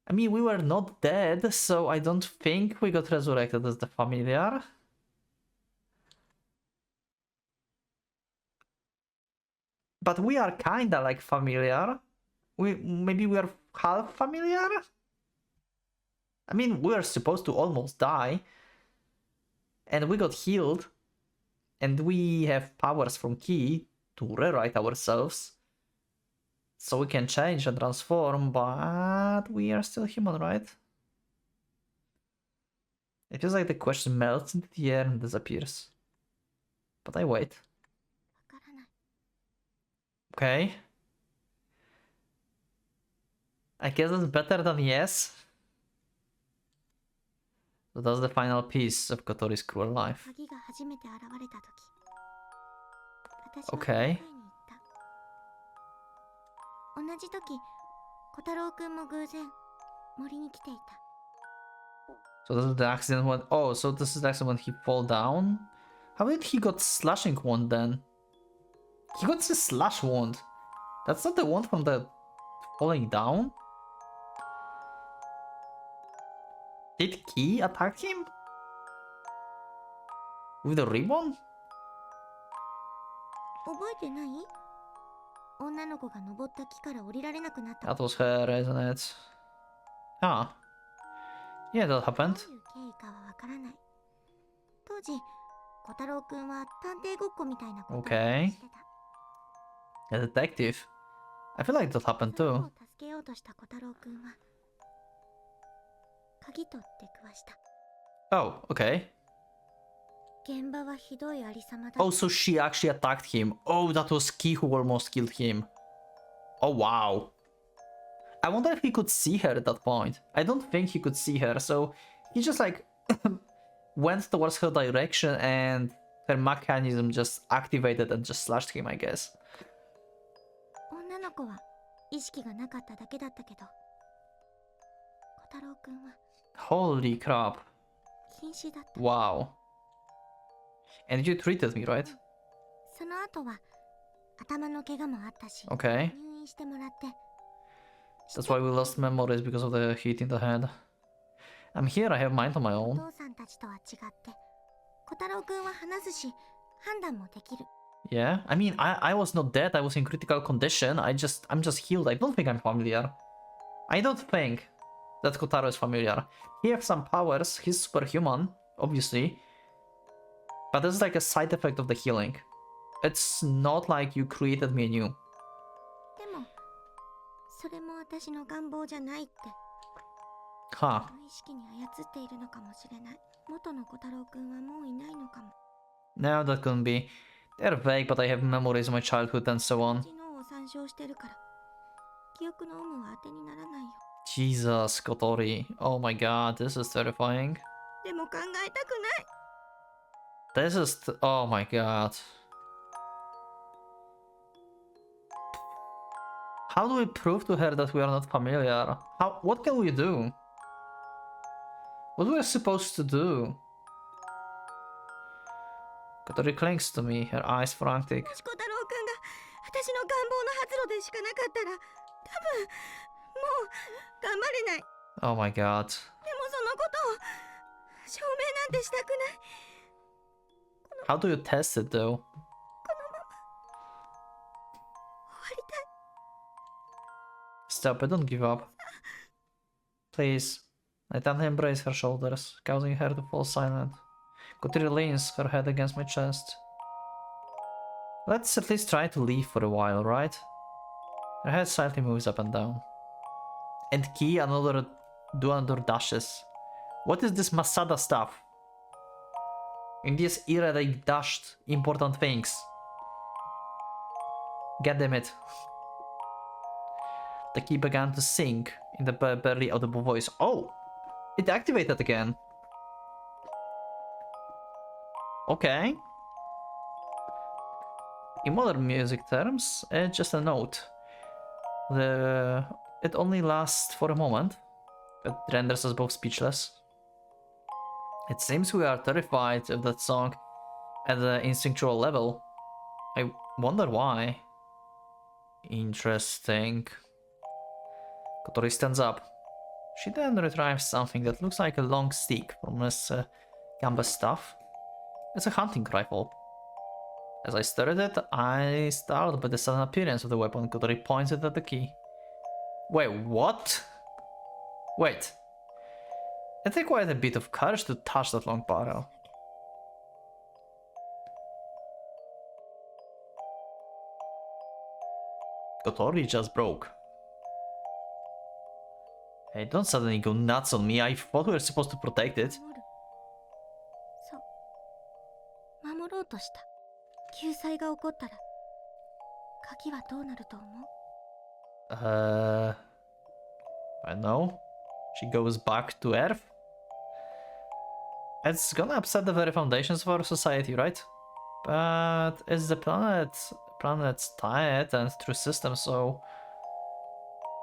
I mean, we were not dead, so I don't think we got resurrected as the familiar. But we are kinda like familiar. Maybe we are half familiar? I mean, we are supposed to almost die. And we got healed. And we have powers from Key to rewrite ourselves. So we can change and transform, but we are still human, right? It feels like the question melts into the air and disappears. But I wait. わからない。 Okay. I guess it's better than yes. So that's the final piece of Kotori's cruel life. 鍵が初めて現れた時、私は Okay. 答えに言った。同じ時、小太郎くんも偶然森に来ていた。 So this is the accident when... Oh, so this is the accident when he fall down? How did he got slashing wound then? He got the slash wound. That's not the one from the falling down? Did Ki attack him? With the ribbon? 覚えてない？女の子が登った木から降りられなくなった。 That was her, isn't it? Ah. Yeah, that どう happened. いう経緯かはわからない。当時、小太郎くんは探偵ごっこみたいなことを Okay. してた。 A detective. I feel like that happened その子 too. を助けようとした小太郎くんは鍵と出くわした。 Oh, okay. 現場はひどいありさまだった。 Oh, so she actually attacked him. Oh, that was Ki who almost killed him. Oh, wow. I wonder if he could see her at that point. I don't think he could see her, so he just like went towards her direction and her mechanism just activated and just slashed him, I guess. 女の子は意識がなかっただけだったけど、小太郎くんは Holy crap. 瀕死だった。 Wow. And you treated me, right? その後は頭の怪我もあったし、 Okay. 入院してもらって。 That's why we lost memories because of the hit in the head. I'm here, I have mind on my お own. 父さんたちとは違って小太郎くんは話すし判断もできる。 Yeah, I mean, I was not dead, I was in critical condition, I'm just healed, I don't think I'm familiar. I don't think that Kotaro is familiar. He has some powers, he's superhuman, obviously. But this is like a side effect of the healing. It's not like you created me anew. でもそれも私の願望じゃないって。 Huh. 無意識に操っているのかもしれない。元の小太郎くんはもういないのかも。 No, that couldn't be. They're vague, but I have memories of my childhood and so on. 知能を参照してるから記憶の有無は当てにならないよ。 Jesus, Kotori. Oh my god, this is terrifying. でも考えたくない。 This is... oh my god. How do we prove to her that we are not familiar? What can we do? What are we supposed to do? Kotori clings to me, her eyes frantic. もし小太郎くんが私の願望の発露でしかなかったら多分もう頑張れない。 Oh my god. でもそのことを証明なんてしたくない。 How do you test it though? 終わりたい。 Stop it, don't give up. Please. I tend to embrace her shoulders, causing her to fall silent. Kotori leans her head against my chest. Let's at least try to leave for a while, right? Her head slightly moves up and down. And Ki do another dashes. What is this Masada stuff? In this era they dashed important things. God damn it. The key began to sing in the barely audible voice. Oh! It activated again. Okay. In modern music terms, it's just a note. It only lasts for a moment, but renders us both speechless. It seems we are terrified of that song at the instinctual level. I wonder why. Interesting. Kotori stands up. She then retrieves something that looks like a long stick from this canvas stuff. It's a hunting rifle. As I stare at it, I startled by the sudden appearance of the weapon. Kotori points it at the key. Wait, what? Wait. It required a bit of courage to touch that long barrel. Kotori just broke. Hey, don't suddenly go nuts on me. I thought we were supposed to protect it. 守る。そう。守ろうとした。救済が起こったら鍵はどうなると思う？ I know. She goes back to Earth. It's gonna upset the very foundations of our society, right? But it's the planet's tied and true system, so...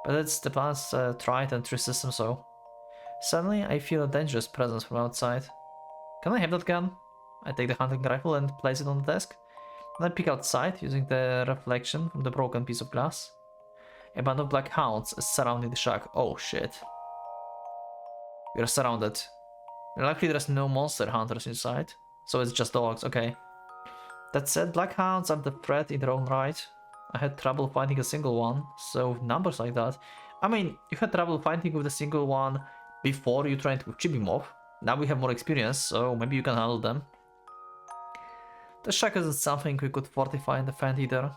But it's the planet's tried and true system, so... Suddenly, I feel a dangerous presence from outside. Can I have that gun? I take the hunting rifle and place it on the desk. Then I peek outside, using the reflection from the broken piece of glass. A band of black hounds is surrounding the shack. Oh shit. We are surrounded. Luckily there's no monster hunters inside, so it's just dogs, okay. That said, black hounds are the threat in their own right. I had trouble finding a single one, so with numbers like that... I mean, you had trouble finding with a single one before you trained with Chibimov. Now we have more experience, so maybe you can handle them. The shack isn't something we could fortify and defend either.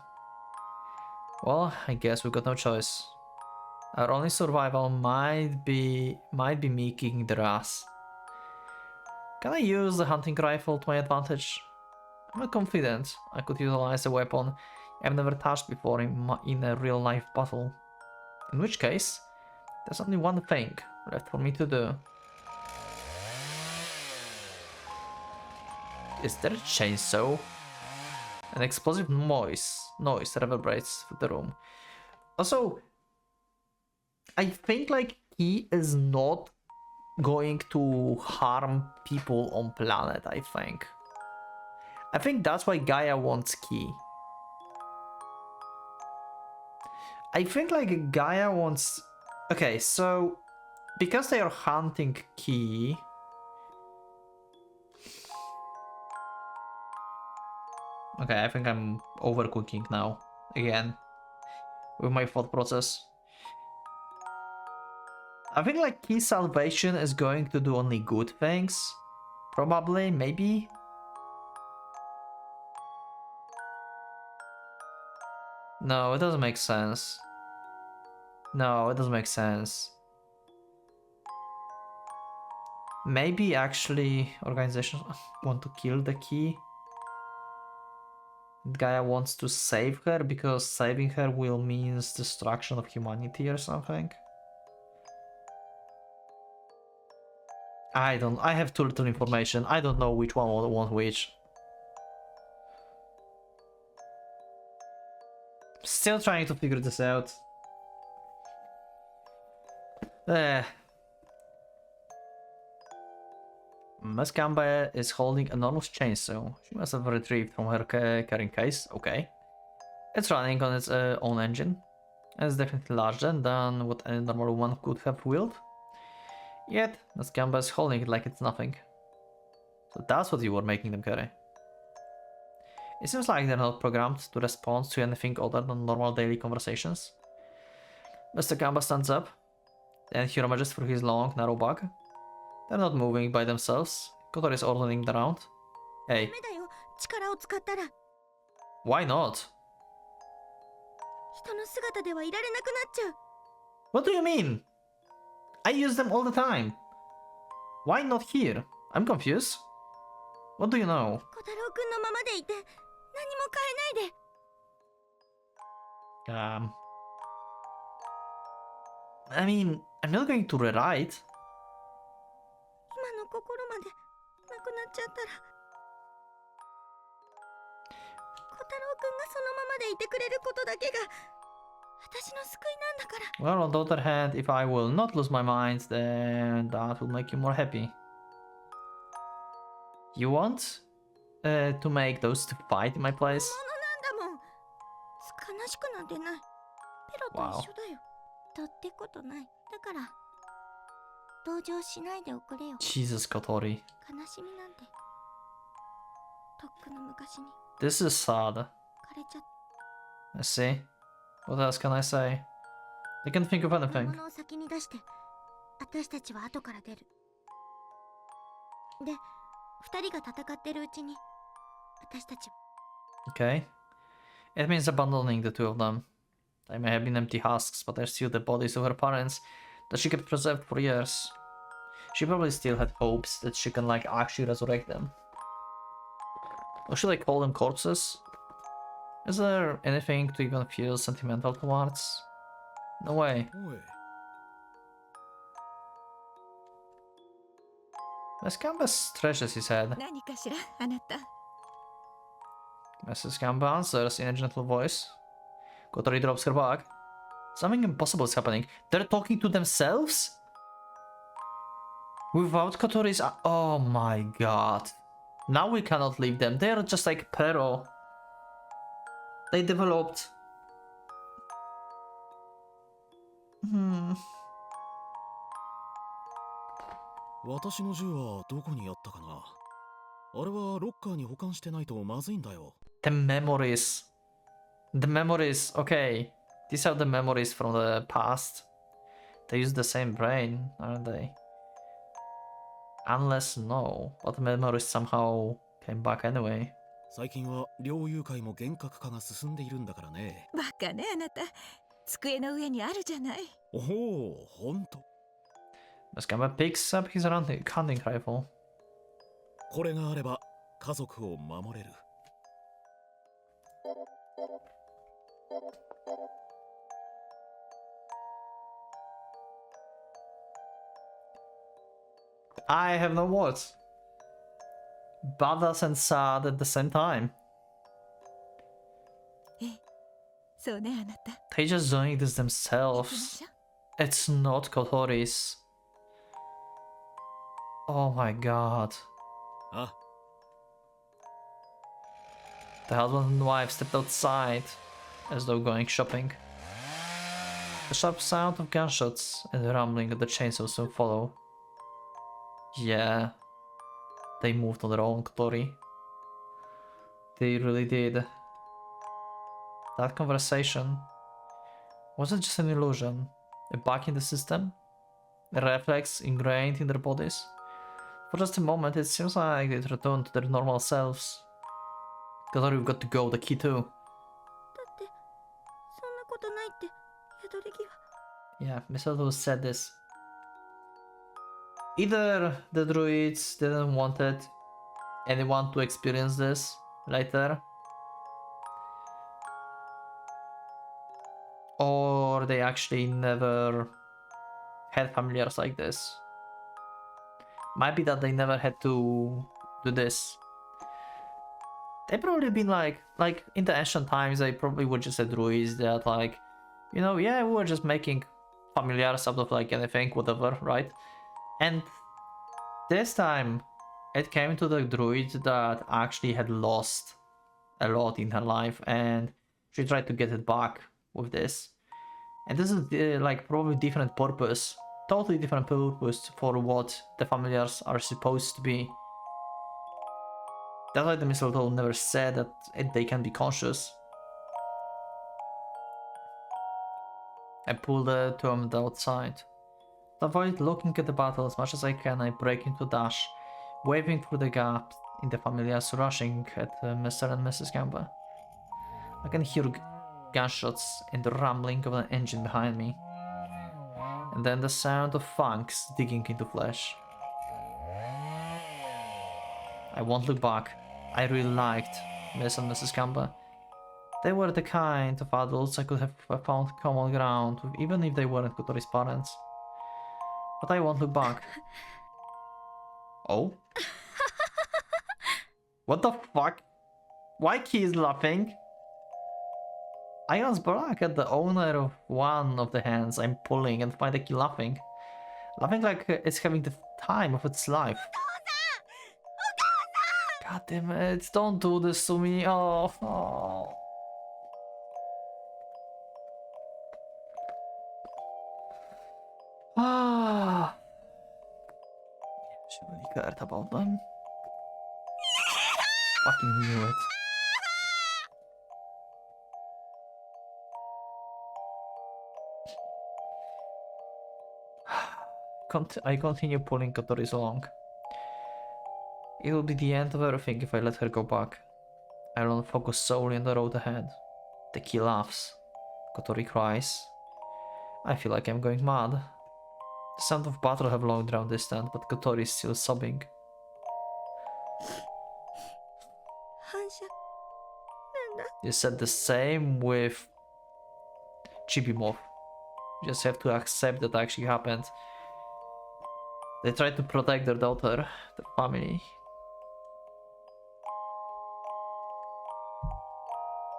Well, I guess we've got no choice. Our only survival might be me kicking their ass. Can I use the hunting rifle to my advantage? I'm confident I could utilize a weapon I've never touched before in a real-life battle. In which case, there's only one thing left for me to do. Is there a chainsaw? An explosive noise reverberates through the room. Also, I think like he is not going to harm people on planet, I think. I think that's why Gaia wants Key. I think like Gaia wants... Okay, so because they are hunting Key... Okay, I think I'm overcooking now, again, with my thought process. I think like Key salvation is going to do only good things. Probably, maybe. No, it doesn't make sense. No, it doesn't make sense. Maybe actually organizations want to kill the Key. Gaia wants to save her because saving her will means destruction of humanity or something. I have too little information. I don't know which one will want which. Still trying to figure this out. Miss Gamba is holding an enormous chainsaw. She must have retrieved from her carrying case. Okay. It's running on its own engine. It's definitely larger than what any normal one could have wielded. Yet, Miss Gamba is holding it like it's nothing. So that's what you were making them carry. It seems like they're not programmed to respond to anything other than normal daily conversations. Mr. Gamba stands up, then he rummages through his long, narrow bag. They're not moving by themselves. Kotori is ordering them around. Hey. Why not? What do you mean? I use them all the time. Why not here? I'm confused. What do you know? I mean, I'm not going to rewrite. Well, on the other hand, if I will not lose my mind, then that will make you more happy. You want to make those two fight in my place? Wow. Jesus, Kotori. This is sad. I see. What else can I say? I can't think of anything. Okay. It means abandoning the two of them. They may have been empty husks, but they're still the bodies of her parents that she kept preserved for years. She probably still had hopes that she can like actually resurrect them. Or should I call them corpses? Is there anything to even feel sentimental towards? No way. Miss Gamba stretches his head. 何かしらあなた。 Mrs. Gamba answers in a gentle voice. Kotori drops her bag. Something impossible is happening. They're talking to themselves? Without Kotori's... Oh my god. Now we cannot leave them. They're just like Pero. They developed... Hmm... 私の銃はどこにあったかな。あれはロッカーに保管してないとまずいんだよ。The memories. The memories. Okay. These are the memories from the past. They use the same brain, aren't they? Unless no. But the memories somehow came back anyway. 最近は猟友会も厳格化が進んでいるんだからね。バカねあなた。机の上にあるじゃない。おお、ほんと。Muscamba picks up his hunting rifle. これがあれば家族を守れる。I have no words. Badass and sad at the same time. そうねあなた。 They're just doing this 行きま themselves. しょう。 It's not Kotori's. Oh my god. あ、 The husband and wife stepped outside as though going shopping. The sharp sound of gunshots and the rumbling of the chainsaw soon follow. Yeah, they moved on their own, Kotori. They really did. That conversation wasn't just an illusion, a bug in the system, a reflex ingrained in their bodies. For just a moment, it seems like they'd returned to their normal selves. Kotori, we've got to go, the key too. だってそんなことないって宿り際。 Yeah, Mistletoe said this. Either the druids didn't want anyone to experience this later, or they actually never had familiars like this. Might be that they never had to do this. They probably been like in the ancient times, they probably were just a druids that like, you know, yeah, we were just making familiars out of like anything, whatever, right? And this time it came to the druid that actually had lost a lot in her life, and she tried to get it back with this. And this is like probably different purpose, totally different purpose for what the familiars are supposed to be. That's why the mistletoe never said that they can be conscious. I pull the two of them outside. To avoid looking at the battle as much as I can, I break into dash, waving through the gap in the familiars rushing at Mr. and Mrs. Gamba. I can hear gunshots and the rumbling of an engine behind me, and then the sound of fangs digging into flesh. I won't look back. I really liked Miss and Mrs. Gamba. They were the kind of adults I could have found common ground with, even if they weren't Kotori's parents. But I won't look back. Oh? What the fuck? Why Key is laughing? I glance back at the owner of one of the hands I'm pulling and find the Key laughing. Laughing like it's having the time of its life. God damn it, don't do this to me. Oh, oh. Ah. She really cared about them. Fucking knew it. I continue pulling Kotori's along. It will be the end of everything if I let her go back. I will focus solely on the road ahead. The Key laughs. Kotori cries. I feel like I'm going mad. The sound of battle have long drawn distant, but Kotori is still sobbing. 反射なんだ。 You said the same with Chibimov. You just have to accept that actually happened. They try to protect their daughter, their family.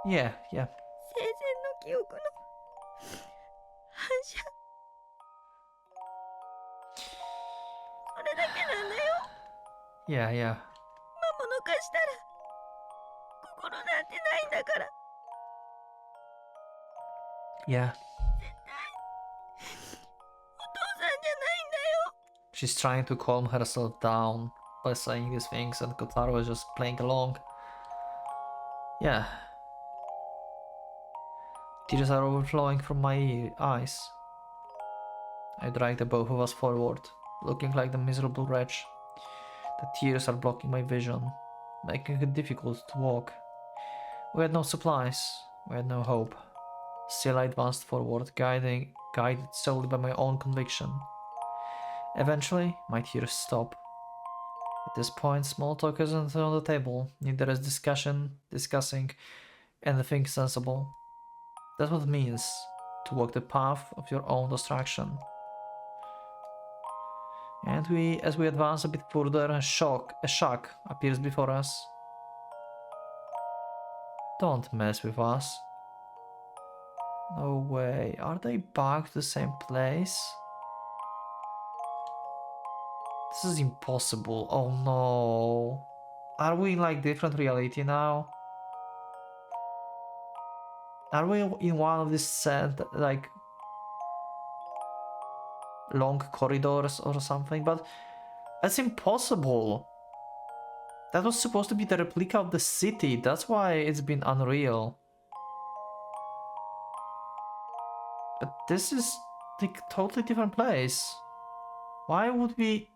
Yeah, yeah. 生前の記憶の反射。それだけなんだよ。 Yeah, yeah. 魔物化したら心なんてないんだから。 Yeah. お父さんじゃないんだよ。 She's trying to calm herself down by saying these things, and Kotori was just playing along. Yeah. Tears are overflowing from my eyes. I drag the both of us forward, looking like the miserable wretch. The tears are blocking my vision, making it difficult to walk. We had no supplies, we had no hope. Still I advanced forward, guided solely by my own conviction. Eventually, my tears stop. At this point, small talk isn't on the table, neither is discussing anything sensible. That's what it means to walk the path of your own destruction. And as we advance a bit further, a shack appears before us. Don't mess with us. No way, are they back to the same place? This is impossible, oh no. Are we in like different reality now? Are we in one of these set, like long corridors or something? But that's impossible. That was supposed to be the replica of the city, that's why it's been unreal. But this is like a totally different place. Why would we...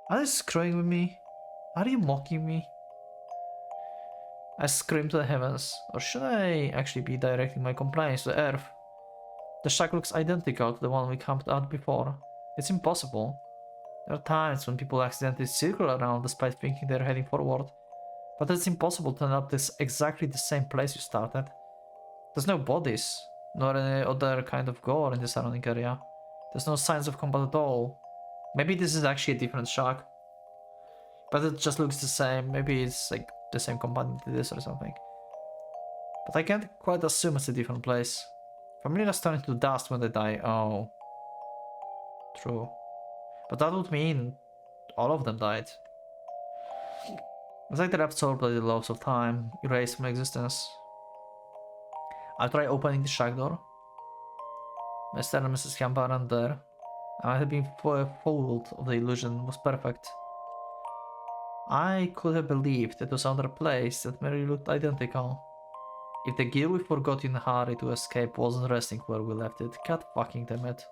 Are they screwing with me? Are you mocking me? I scream to the heavens, or should I actually be directing my complaints to the earth? The shack looks identical to the one we camped out before. It's impossible. There are times when people accidentally circle around despite thinking they're heading forward. But it's impossible to end up this exactly the same place you started. There's no bodies, nor any other kind of gore in the surrounding area. There's no signs of combat at all. Maybe this is actually a different shack. But it just looks the same. Maybe it's like the same company did this or something. But I can't quite assume it's a different place. Familiars turn into dust when they die. Oh. True. But that would mean all of them died. It's like they're absorbed by the loss of time, erased from existence. I try opening the shack door. Mr. and Mrs. Camp aren't there. I had been fooled of the illusion was perfect. I could have believed it was another place that merely looked identical. If the gear we forgot in a hurry to escape wasn't resting where we left it, god fucking damn it.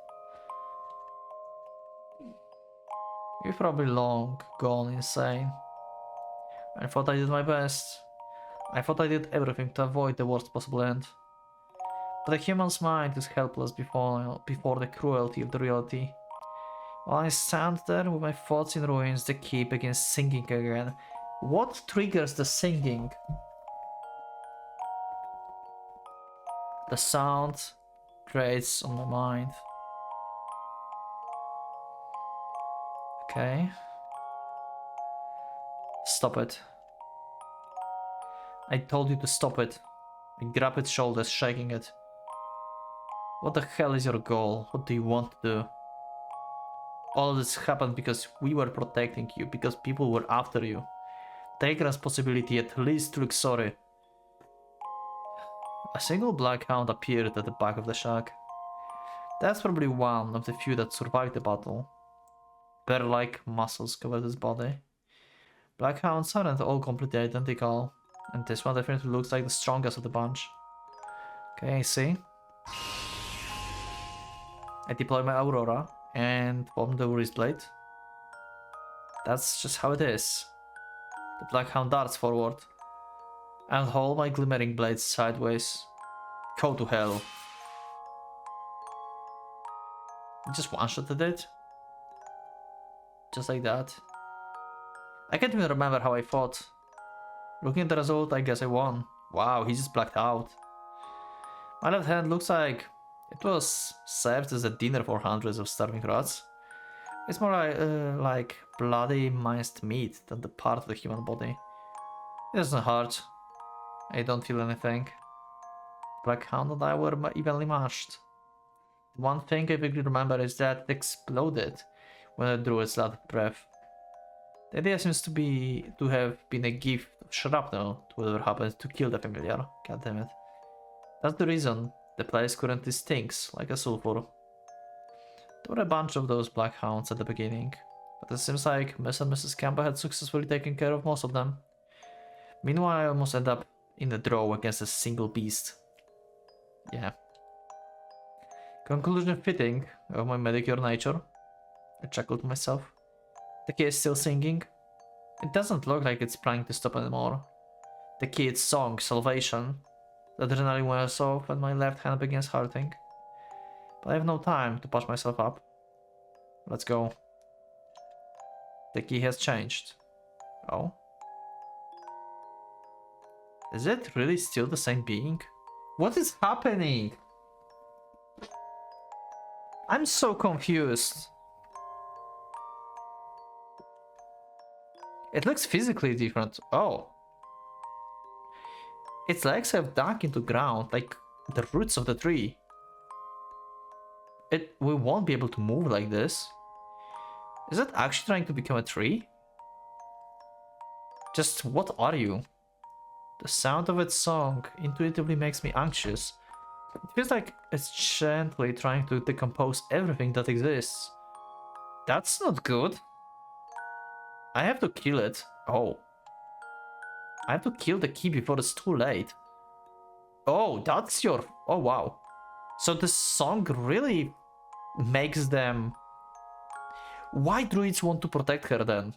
You're probably long gone insane. I thought I did my best. I thought I did everything to avoid the worst possible end. But a human's mind is helpless before the cruelty of the reality. While I stand there with my thoughts in ruins, the key begins singing again. What triggers the singing? The sound grates on my mind. Okay. Stop it. I told you to stop it. I grab its shoulders, shaking it. What the hell is your goal? What do you want to do? All of this happened because we were protecting you, because people were after you. Take responsibility, at least look sorry. A single black hound appeared at the back of the shack. That's probably one of the few that survived the battle. Bear-like muscles covered his body. Black hounds aren't all completely identical, and this one definitely looks like the strongest of the bunch. Okay, I see. I deploy my Aurora and form the wrist blade. That's just how it is. The black hound darts forward and hold my glimmering blades sideways. Go to hell. Just one-shotted it. Just like that. I can't even remember how I fought. Looking at the result, I guess I won. Wow, he just blacked out. My left hand looks like It was served as a dinner for hundreds of starving rats. It's more like bloody minced meat than the part of the human body. It doesn't hurt. I don't feel anything. Black Hound and I were evenly matched. The one thing I vaguely remember is that it exploded when I drew its last breath. The idea seems to have been a gift of shrapnel to whatever happened to kill the familiar. God damn it. That's the reason the place currently stinks like a sulfur. There were a bunch of those black hounds at the beginning, but it seems like Miss and Mrs. Campbell had successfully taken care of most of them. Meanwhile, I almost end up in a draw against a single beast. Yeah. Conclusion fitting of my medicure nature. I chuckled to myself. The key is still singing. It doesn't look like it's planning to stop anymore. The kid's song, Salvation. The adrenaline wears off and my left hand begins hurting. But I have no time to patch myself up. Let's go. The key has changed. Oh? Is it really still the same being? What is happening? I'm so confused. It looks physically different. Oh. Its legs have dug into ground, like the roots of the tree. We won't be able to move like this. Is it actually trying to become a tree? Just what are you? The sound of its song intuitively makes me anxious. It feels like it's gently trying to decompose everything that exists. That's not good. I have to kill it. Oh. I have to kill the key before it's too late. Oh, that's your... Oh, wow. So the song really makes them... Why druids want to protect her then?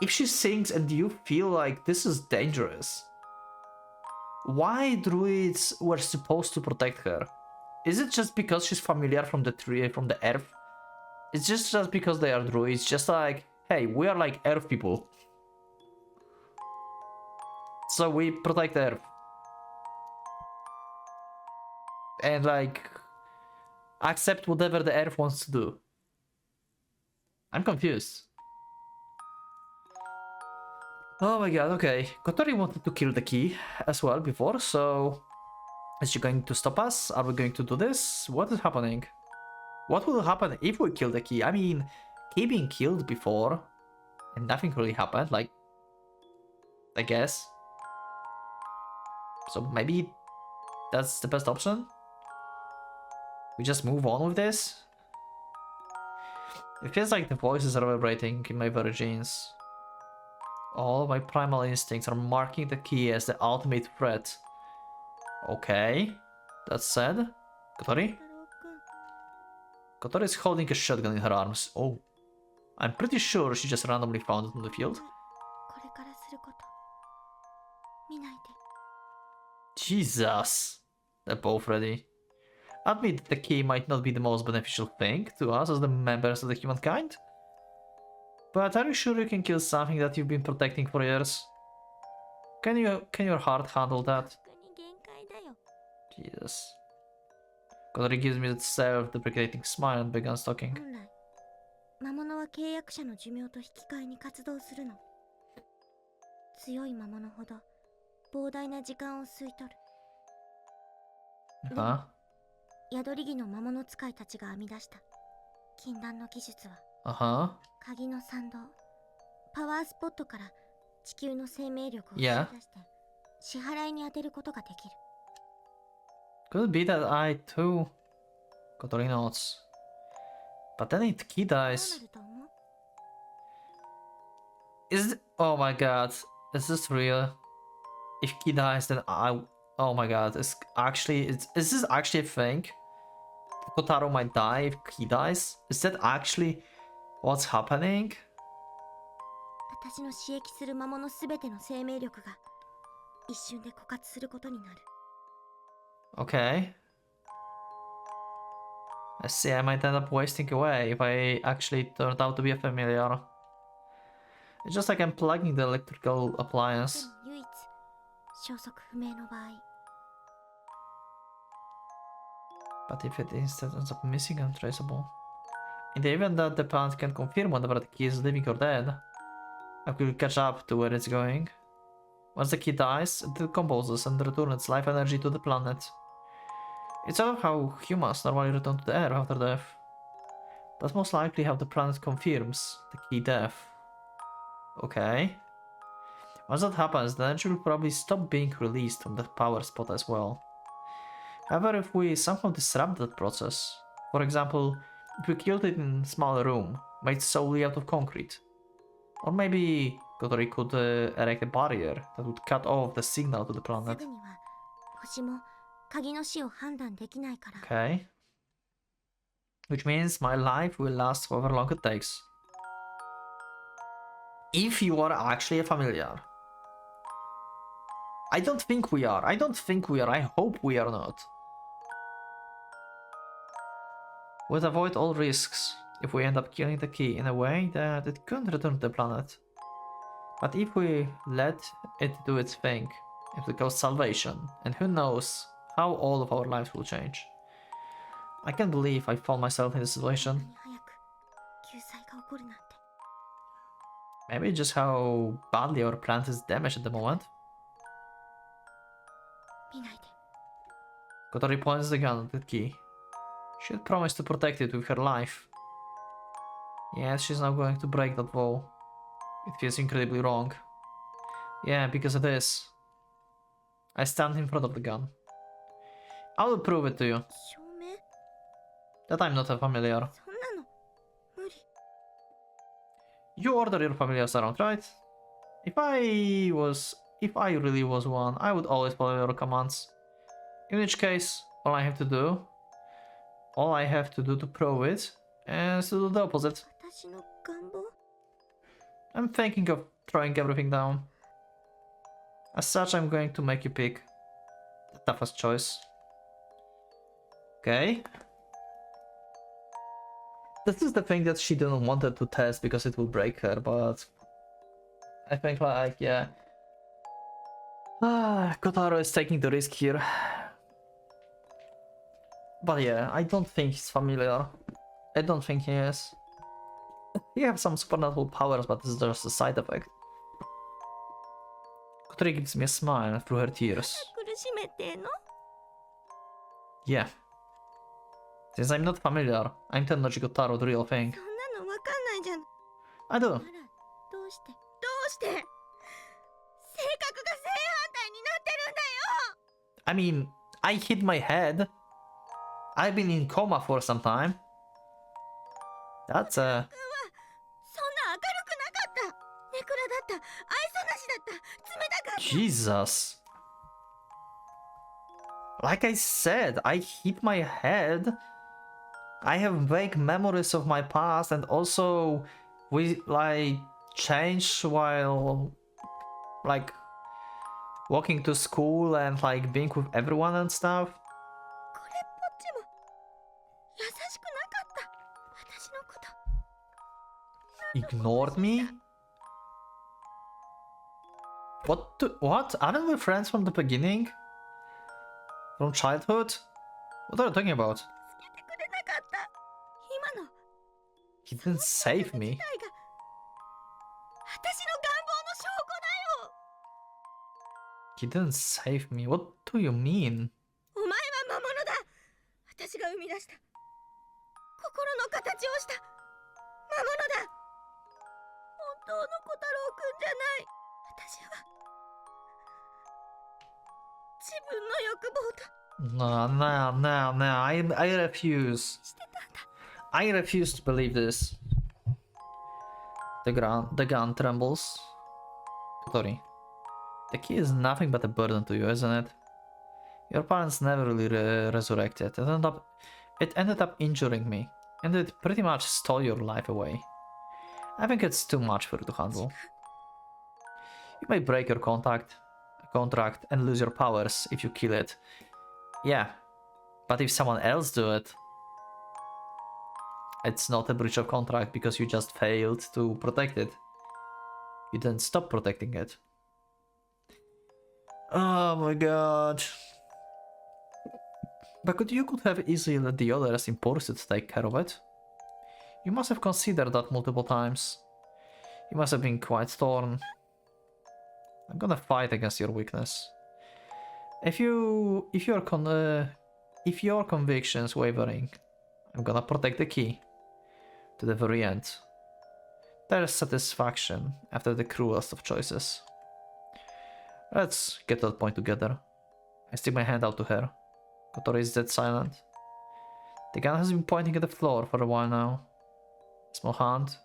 If she sings and you feel like this is dangerous, why druids were supposed to protect her? Is it just because she's familiar from the tree, from the earth? It's just because they are druids, just like, hey, we are like earth people. So we protect Earth. And like, accept whatever the Earth wants to do. I'm confused. Oh my god, okay. Kotori wanted to kill the key as well before, so... Is she going to stop us? Are we going to do this? What is happening? What will happen if we kill the key? I mean, key being killed before, and nothing really happened, like... I guess. So maybe that's the best option? We just move on with this? It feels like the voices are vibrating in my very genes. All my primal instincts are marking the key as the ultimate threat. Okay, that said, Kotori? Kotori is holding a shotgun in her arms. Oh, I'm pretty sure she just randomly found it in the field. Jesus, they're both ready. Admit that the key might not be the most beneficial thing to us as the members of the humankind. But are you sure you can kill something that you've been protecting for years? Can your heart handle that? Jesus. Kotori gives me that self-deprecating smile and begins talking. 魔物は契約者の寿命と引き換えに活動するの。強い魔物ほど膨大な時間を吸い取る。Huh? 宿り木の魔物使いたちが編み出した禁断の技術は、鍵の参道、パワースポットから地球の生命力を引き出して支払いに当てることができる。Could it be that I too? Kotori nods. But then if key dies... Oh my god, is this real? If key dies, then oh my god, is this actually a thing? Kotaro might die if key dies? Is that actually what's happening? 私の刺激する魔物すべての生命力が一瞬で枯渇することになる。Okay. I see I might end up wasting away if I actually turned out to be a familiar. It's just like I'm plugging the electrical appliance. 唯一消息不明の場合。But if it instead ends up missing and untraceable? In the event that the planet can confirm whether the key is living or dead, I will catch up to where it's going. Once the key dies, it decomposes and returns its life energy to the planet. It's sort of how humans normally return to the Earth after death. That's most likely how the planet confirms the key death. Okay. Once that happens, the energy will probably stop being released from the power spot as well. However, if we somehow disrupt that process, for example, if we killed it in a small room, made solely out of concrete, or maybe Kotori could erect a barrier that would cut off the signal to the す planet. ぐには星も鍵の死を判断できないから。 Okay. Which means my life will last however long it takes. If you are actually a familiar. I don't think we are. I don't think we are. I hope we are not. We'd avoid all risks if we end up killing the key in a way that it couldn't return to the planet. But if we let it do its thing, it will cause salvation, and who knows how all of our lives will change. I can't believe I found myself in this こんな situation. に早く救済が起こるなんて。 Maybe just how badly our planet is damaged at the moment. 見ないで。 Kotori points the gun at the key. She had promised to protect it with her life. Yet she's now going to break that vow. It feels incredibly wrong. Yeah, because it is. I stand in front of the gun. I will prove it to you, 証明 that I'm not a familiar. そんなの無理。 You order your familiars around, right? If I really was one, I would always follow your commands. In which case, all I have to do to prove it is to do the opposite. 私の願望 I'm thinking of throwing everything down. As such, I'm going to make you pick the toughest choice. Okay. This is the thing that she didn't want to test because it will break her, but I think like, yeah. Kotaro is taking the risk here. But yeah, I don't think he's familiar. I don't think he is. He has some supernatural powers, but this is just a side effect. Kotori gives me a smile through her tears. 苦しめての Yeah. Since I'm not familiar, I'm telling Kotaro the real thing. そんなのわかんないじゃん。 I do. ならどうしてどうして性格が正反対になってるんだよ。 I mean, I hit my head. I've been in coma for some time. That's そんな明るくなかった。ネクラだった。愛想なしだった。冷たかった。 Jesus. Like I said, I hit my head. I have vague memories of my past, and also we like changed while like walking to school and like being with everyone and stuff. これっぽっちも優しくなかった。私のこと。 Ignored me? What? Aren't we friends from the beginning? From childhood? What are you talking about? 助けてくれなかった。今の He didn't save me. 自体が私の願望の証拠だよ。 He didn't save me. What do you mean? お前は魔物だ。私が生み出した心の形をした魔物だ。本当の小太郎くんじゃない。私は自分の欲望と No. I refuse. してたんだ。 I refuse to believe this. The gun trembles. Kotori, the key is nothing but a burden to you, isn't it? Your parents never really resurrected. It ended up injuring me, and it pretty much stole your life away. I think it's too much for you to handle. You may break your contract and lose your powers if you kill it. Yeah, but if someone else do it, it's not a breach of contract because you just failed to protect it. You didn't stop protecting it. Oh my god. But you could have easily let the others in pursuit take care of it. You must have considered that multiple times. You must have been quite torn. I'm gonna fight against your weakness. If your conviction's wavering, I'm gonna protect the key to the very end. There's satisfaction after the cruelest of choices. Let's get to that point together. I stick my hand out to her. Kotori is dead silent. The gun has been pointing at the floor for a while now. A small hand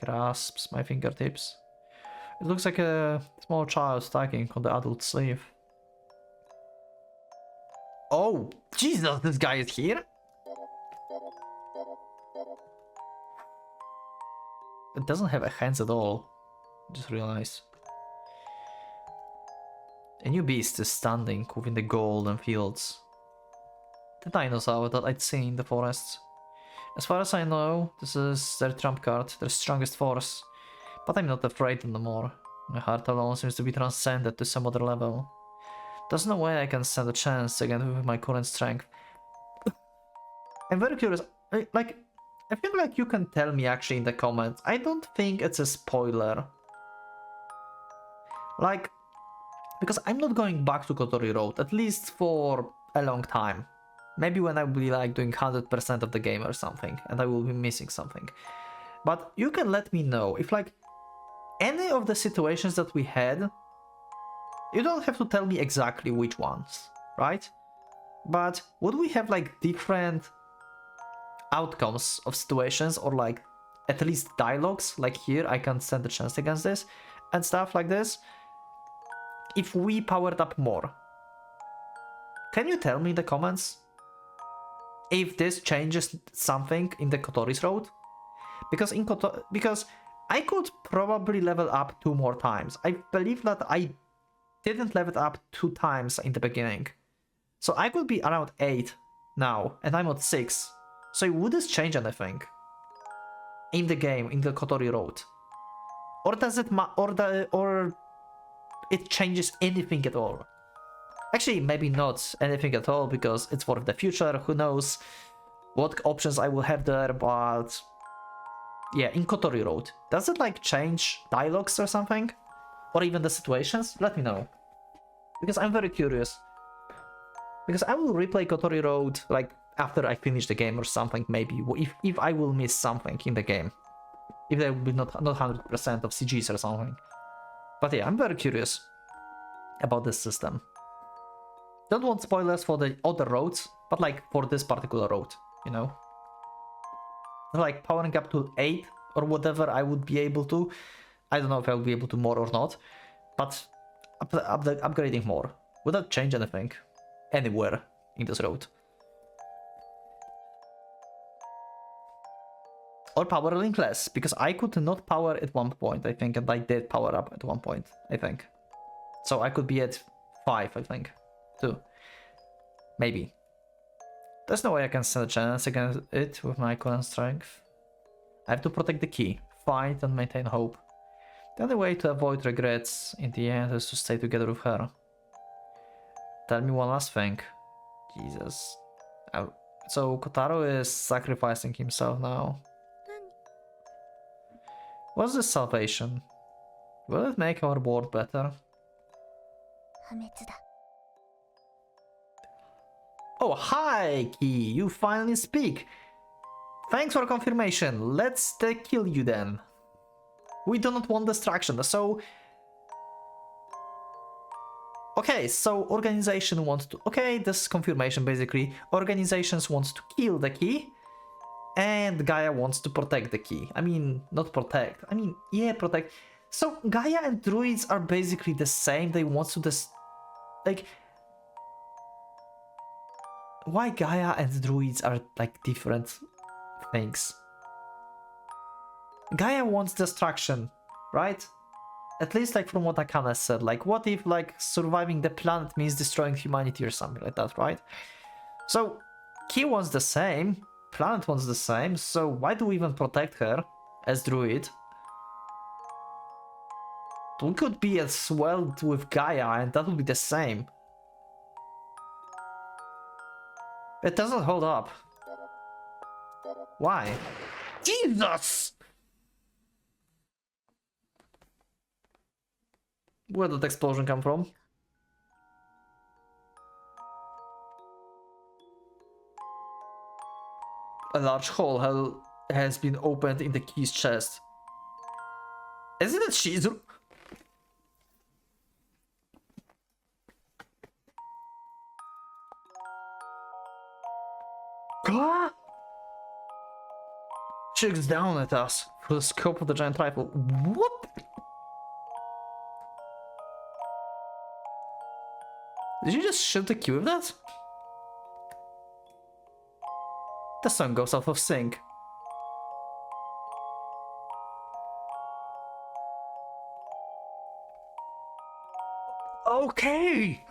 grasps my fingertips. It looks like a small child tugging on the adult sleeve. Oh, Jesus, this guy is here? It doesn't have hands at all. Just realized. A new beast is standing within the golden fields. The dinosaur that I'd seen in the forests. As far as I know, this is their trump card, their strongest force. But I'm not afraid anymore. My heart alone seems to be transcended to some other level. There's no way I can stand a chance again with my current strength. I'm very curious. I feel like you can tell me actually in the comments. I don't think it's a spoiler. Like, because I'm not going back to Kotori Road, at least for a long time. Maybe when I will be like doing 100% of the game or something, and I will be missing something. But you can let me know if like any of the situations that we had, you don't have to tell me exactly which ones, right? But would we have like different outcomes of situations, or like at least dialogues, like here I can stand a chance against this and stuff like this, if we powered up more? Can you tell me in the comments if this changes something in the Kotori's road? Because because I could probably level up 2 more times. I believe that I didn't level up 2 times in the beginning. So I could be around 8 now, and I'm at 6. So would this change anything in the game, in the Kotori road? Or does it or it changes anything at all? Actually, maybe not anything at all, because it's for the future. Who knows what options I will have there, but yeah, in Kotori Road, does it like change dialogues or something? Or even the situations? Let me know. Because I'm very curious. Because I will replay Kotori Road like after I finish the game or something, maybe, if I will miss something in the game. If there will be not 100% of CGs or something. But yeah, I'm very curious about this system. Don't want spoilers for the other roads, but like for this particular road, you know? Like powering up to 8 or whatever I would be able to. I don't know if I'll be able to more or not, but upgrading more. Would that change anything? Anywhere in this road? Or powering less, because I could not power at one point, I think, and I did power up at one point, I think. So I could be at 5, I think. 2. Maybe. There's no way I can stand a chance against it with my current strength. I have to protect the key, fight and maintain hope. The only way to avoid regrets in the end is to stay together with her. Tell me one last thing. Jesus. So Kotaro is sacrificing himself now. What's this salvation? Will it make our world better? 破滅だ。 Oh, hi, Key! You finally speak! Thanks for confirmation. Let's kill you then. We do not want distraction, so... Okay, so organization wants to... Okay, this is confirmation basically. Organizations wants to kill the Key, and Gaia wants to protect the Key. I mean, not protect. I mean, yeah, protect. So Gaia and druids are basically the same. They want to like... Why Gaia and druids are like different things? Gaia wants destruction, right? At least like from what Akane said, like what if like surviving the planet means destroying humanity or something like that, right? So Key wants the same, planet wants the same, so why do we even protect her as druid? We could be as well with Gaia and that would be the same. It doesn't hold up. Why? Jesus! Where did the explosion come from? A large hole has been opened in the key's chest. Isn't it Shizuru? Ah! She looks down at us through the scope of the giant rifle. What? Did you just shoot the key with that? The song goes out of sync. Okay!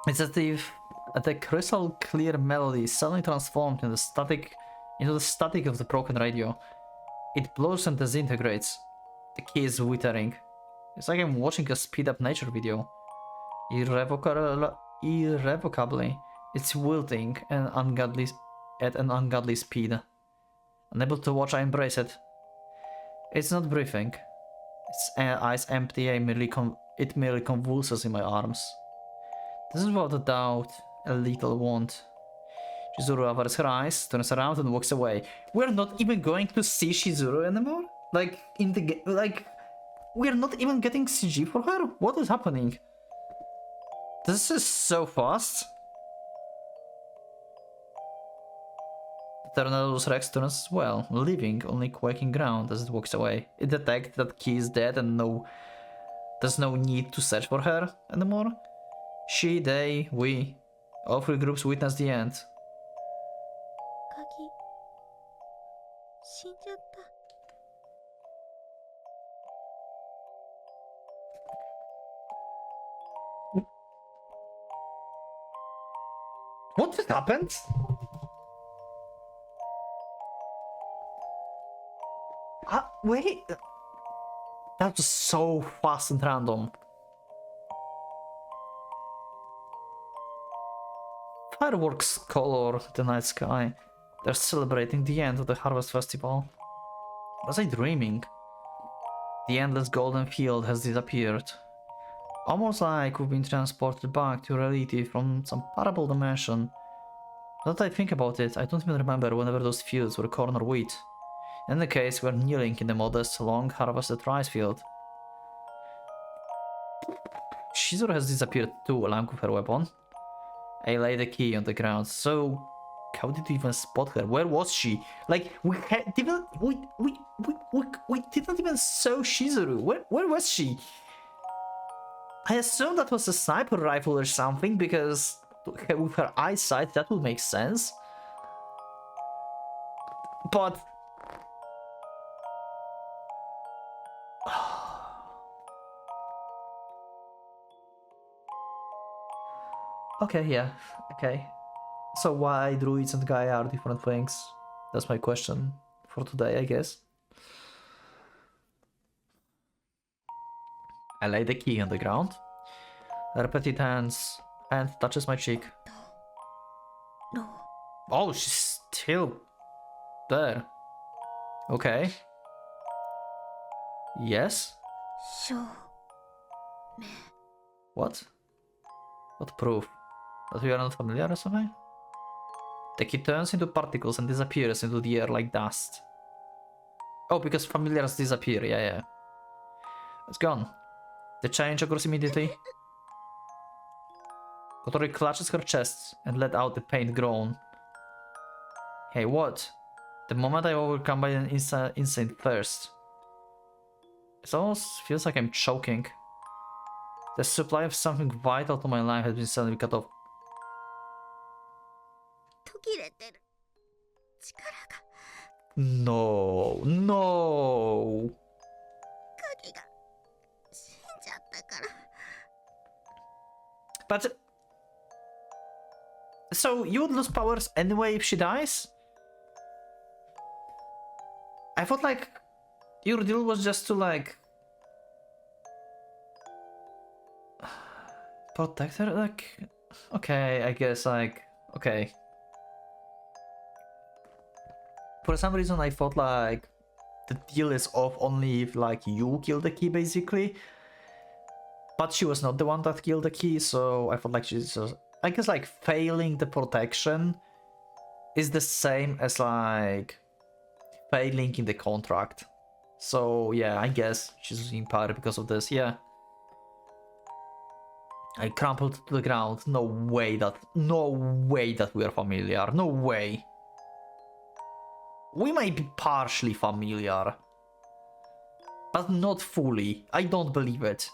It's as if the crystal clear melody suddenly transformed into the static of the broken radio. It blows and disintegrates. The key is withering. It's like I'm watching a speed up nature video. Irrevocably, it's wilting and at an ungodly speed. Unable to watch, I embrace it. It's not breathing. Its eyes empty, it merely convulses in my arms. This is without a doubt a lethal wound. Shizuru averts her eyes, turns around and walks away. We're not even going to see Shizuru anymore? Like, in the game, like, we're not even getting CG for her? What is happening? This is so fast. Ternados Rex turns as well, leaving only quaking ground as it walks away. It detects that Key is dead and there's no need to search for her anymore. She, they, we, all three groups witness the end. 鍵死んじゃった。 What just happened? Wait. That was so fast and random. Fireworks color the night sky. They're celebrating the end of the Harvest Festival. Was I dreaming? The endless golden field has disappeared. Almost like we've been transported back to reality from some parallel dimension. Now that I think about it, I don't even remember whenever those fields were corn or wheat. In the case, we're kneeling in the modest, long-harvested rice field. Shizuru has disappeared too, along with her weapon. I lay the key on the ground. So, how did you even spot her? Where was she? Like, we didn't even saw Shizuru. Where was she? I assume that was a sniper rifle or something, because with her eyesight that would make sense. But... okay, yeah, okay. So why druids and Gaia are different things? That's my question for today, I guess. I lay the key on the ground. Her petite hand touches my cheek. No. Oh, she's still there. Okay. Yes? 証明 What? What proof? That we are not familiar or something? The key turns into particles and disappears into the air like dust. Oh, because familiars disappear, yeah. It's gone. The change occurs immediately. Kotori clutches her chest and let out a pained groan. Hey, what? The moment I overcome by an insane thirst. It almost feels like I'm choking. The supply of something vital to my life has been suddenly cut off. 途切れてる力が No. 鍵が死んじゃったから But... So, you would lose powers anyway if she dies? I thought like... your deal was just to like... protect her, like... Okay, I guess like okay. For some reason I thought like the deal is off only if like you kill the key basically. But she was not the one that killed the key, so I felt like she's just, I guess like failing the protection is the same as like failing in the contract. So yeah, I guess she's in power because of this, yeah. I crumpled to the ground. No way that we are familiar. No way. We might be partially familiar, but not fully. I don't believe it.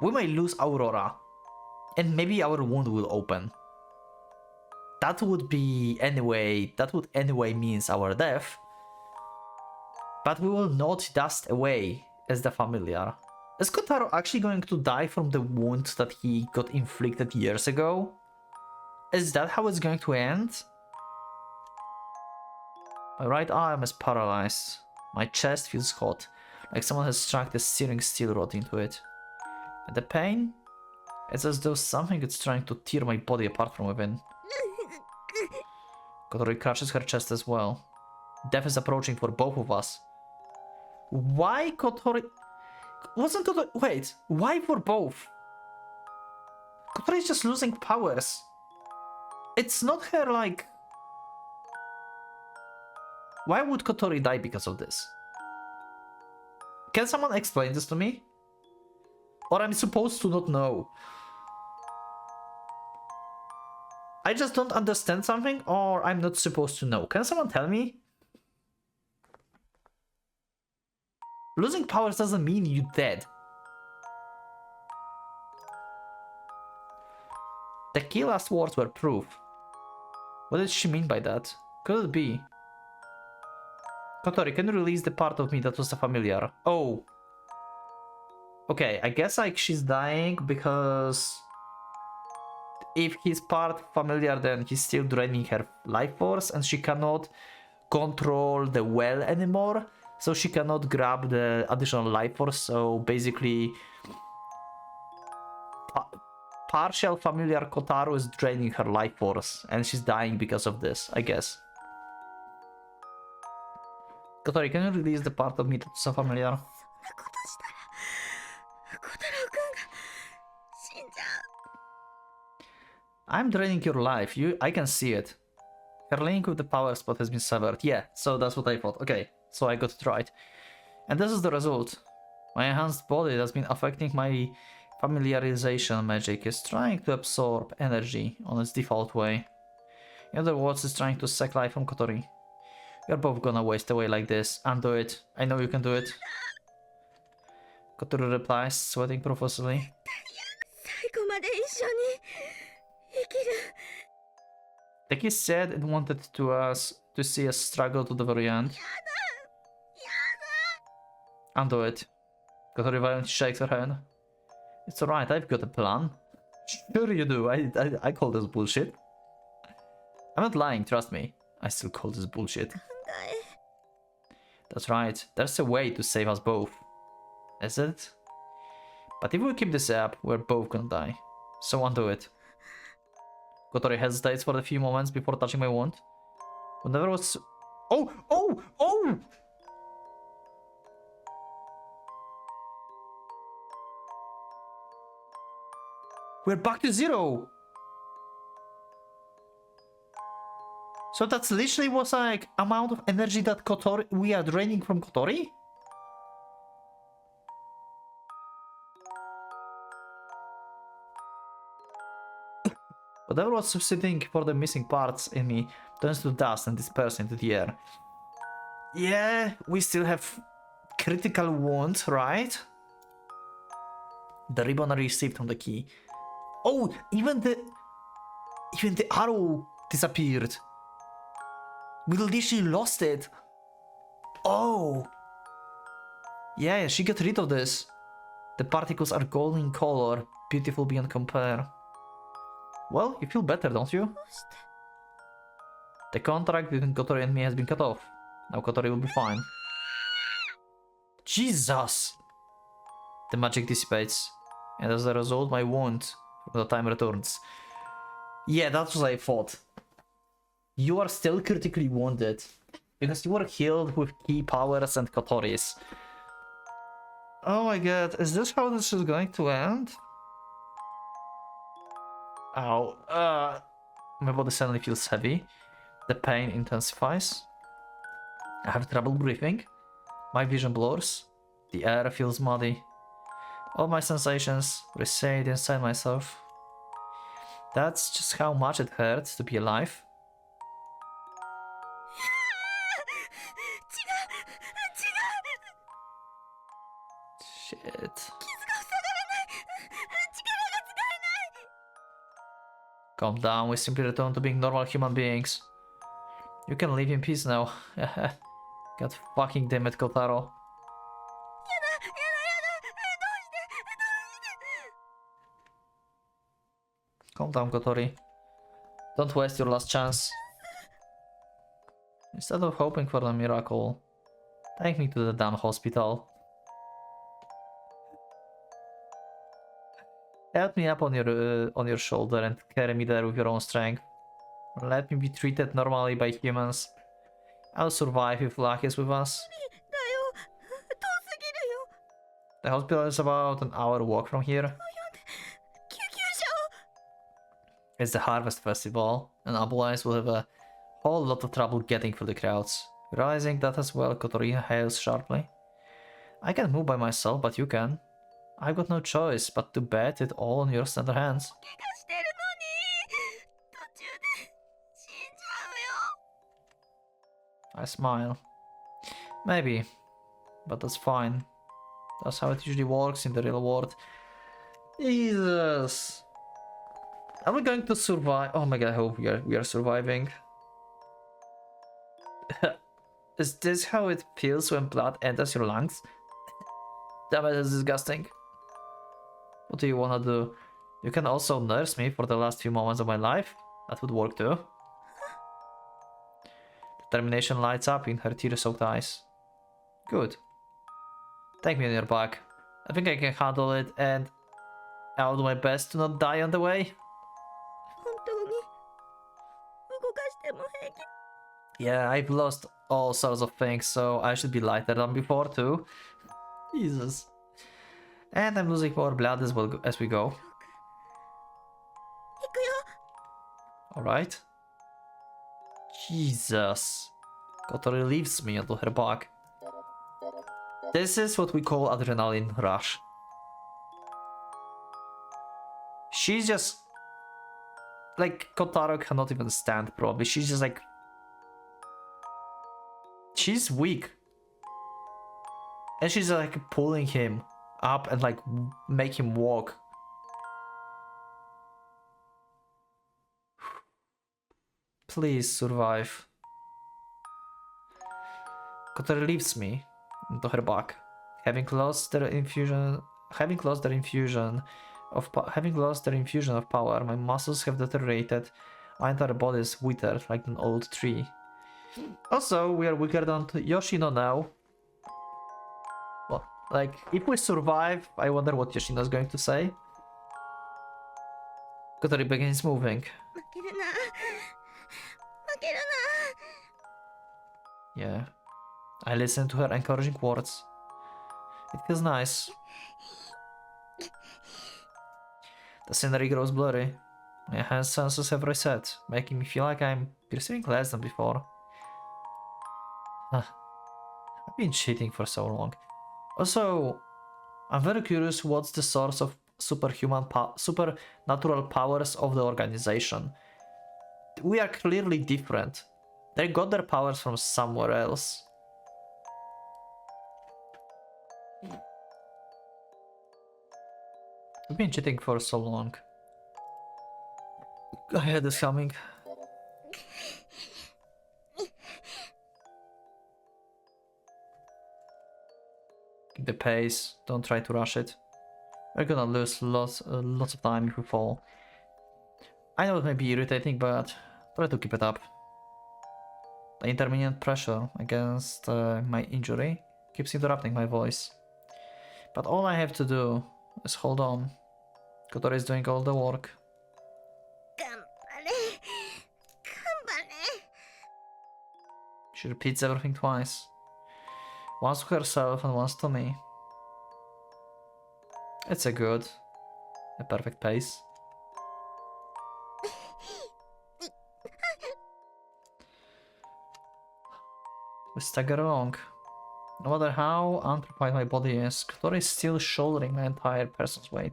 We might lose Aurora, and maybe our wound will open. That would anyway means our death, but we will not dust away as the familiar. Is Kotaro actually going to die from the wound that he got inflicted years ago? Is that how it's going to end? My right arm is paralyzed. My chest feels hot, like someone has struck the searing steel rod into it. And the pain? It's as though something is trying to tear my body apart from within. Kotori crushes her chest as well. Death is approaching for both of us. Why Kotori... Wasn't Kotori... Wait, why for both? Kotori is just losing powers. It's not her, like... Why would Kotori die because of this? Can someone explain this to me? Or I'm supposed to not know? I just don't understand something, or I'm not supposed to know. Can someone tell me? Losing powers doesn't mean you're dead. The key last words were proof. What did she mean by that? Could it be? Kotori, can you release the part of me that was a familiar? Oh. Okay, I guess like she's dying because if he's part familiar, then he's still draining her life force and she cannot control the well anymore. So she cannot grab the additional life force. So basically, partial familiar Kotaro is draining her life force and she's dying because of this, I guess. Kotori, can you release the part of me that's so familiar? I'm draining your life. I can see it. Her link with the power spot has been severed. Yeah, so that's what I thought. Okay, so I got it right. And this is the result. My enhanced body that's been affecting my familiarization magic is trying to absorb energy on its default way. In other words, it's trying to suck life from Kotori. You're both gonna waste away like this. Undo it. I know you can do it. Kotori replies, sweating profusely. The key said it wanted to see us struggle to the very end. Undo it. Kotori violently shakes her head. It's alright, I've got a plan. Sure you do, I call this bullshit. I'm not lying, trust me. I still call this bullshit. That's right, there's a way to save us both. Is it? But if we keep this up, we're both gonna die. So undo it. Kotori hesitates for a few moments before touching my wound. Whenever was... Oh! Oh! Oh! We're back to zero! So that's literally was like amount of energy that we are draining from Kotori? Whatever was substituting for the missing parts in me turns to dust and disperses into the air. Yeah, we still have critical wounds, right? The ribbon I received from the key. Oh, even the arrow disappeared. We literally lost it. Oh. Yeah, she got rid of this. The particles are golden in color, beautiful beyond compare. Well, you feel better, don't you? The contract between Kotori and me has been cut off. Now Kotori will be fine. Jesus! The magic dissipates, and as a result, my wound from the time returns. Yeah, that's what I thought. You are still critically wounded. Because you were healed with key powers and Kotoris. Oh my god, is this how this is going to end? Ow. My body suddenly feels heavy. The pain intensifies. I have trouble breathing. My vision blurs. The air feels muddy. All my sensations reside inside myself. That's just how much it hurts to be alive. Shit. Calm down, we simply return to being normal human beings. You can live in peace now. God fucking damn it, Kotaro. Calm down, Kotori. Don't waste your last chance. Instead of hoping for a miracle, take me to the damn hospital. Help me up on your shoulder and carry me there with your own strength. Let me be treated normally by humans. I'll survive if luck is with us. The hospital is about an hour walk from here. It's the Harvest Festival, and otherwise we'll have a whole lot of trouble getting through the crowds. Realizing that as well, Kotori hails sharply. I can't move by myself, but you can. I've got no choice but to bet it all on your slender hands. I smile. Maybe, but that's fine. That's how it usually works in the real world. Jesus! Are we going to survive? Oh my god, I hope we are surviving. Is this how it feels when blood enters your lungs? Damn it, it's disgusting. What do you wanna do? You can also nurse me for the last few moments of my life. That would work too. Determination lights up in her tear-soaked eyes. Good. Take me on your back. I think I can handle it, and I'll do my best to not die on the way. Yeah, I've lost all sorts of things, so I should be lighter than before too. Jesus. And I'm losing more blood as well as we go. Alright. Jesus. Kotori leaves me onto her back. This is what we call adrenaline rush. She's just... like, Kotaro cannot even stand probably. She's just like... she's weak. And she's like pulling him up and like make him walk. Please survive. Kotori leaves me into her back, having lost their infusion of power. My muscles have deteriorated. My entire body is withered like an old tree. Also, we are weaker than Yoshino now. Well, like, if we survive, I wonder what Yoshino is going to say. Kotori begins moving. Yeah. I listen to her encouraging words. It feels nice. The scenery grows blurry. My hand senses have reset, making me feel like I'm perceiving less than before. I've been cheating for so long. Also, I'm very curious what's the source of supernatural powers of the organization. We are clearly different. They got their powers from somewhere else. I've been cheating for so long. I had this coming. Keep the pace, don't try to rush it. We're gonna lose lots of time if we fall. I know it may be irritating, but try to keep it up. The intermittent pressure against my injury keeps interrupting my voice. But all I have to do is hold on. Kotori is doing all the work. She repeats everything twice. Once to herself and once to me. It's a perfect pace. We stagger along. No matter how unprepared my body is, Kotori is still shouldering my entire person's weight.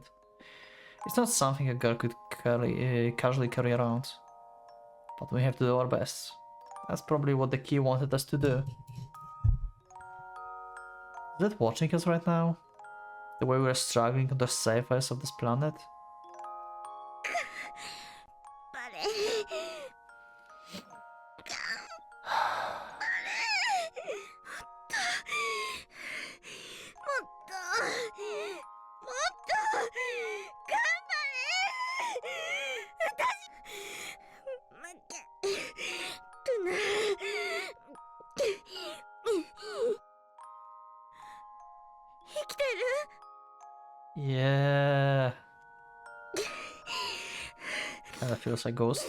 It's not something a girl could casually carry around. But we have to do our best. That's probably what the key wanted us to do. Is it watching us right now? The way we're struggling on the surface of this planet? Yeah. Kinda feels like Ghost.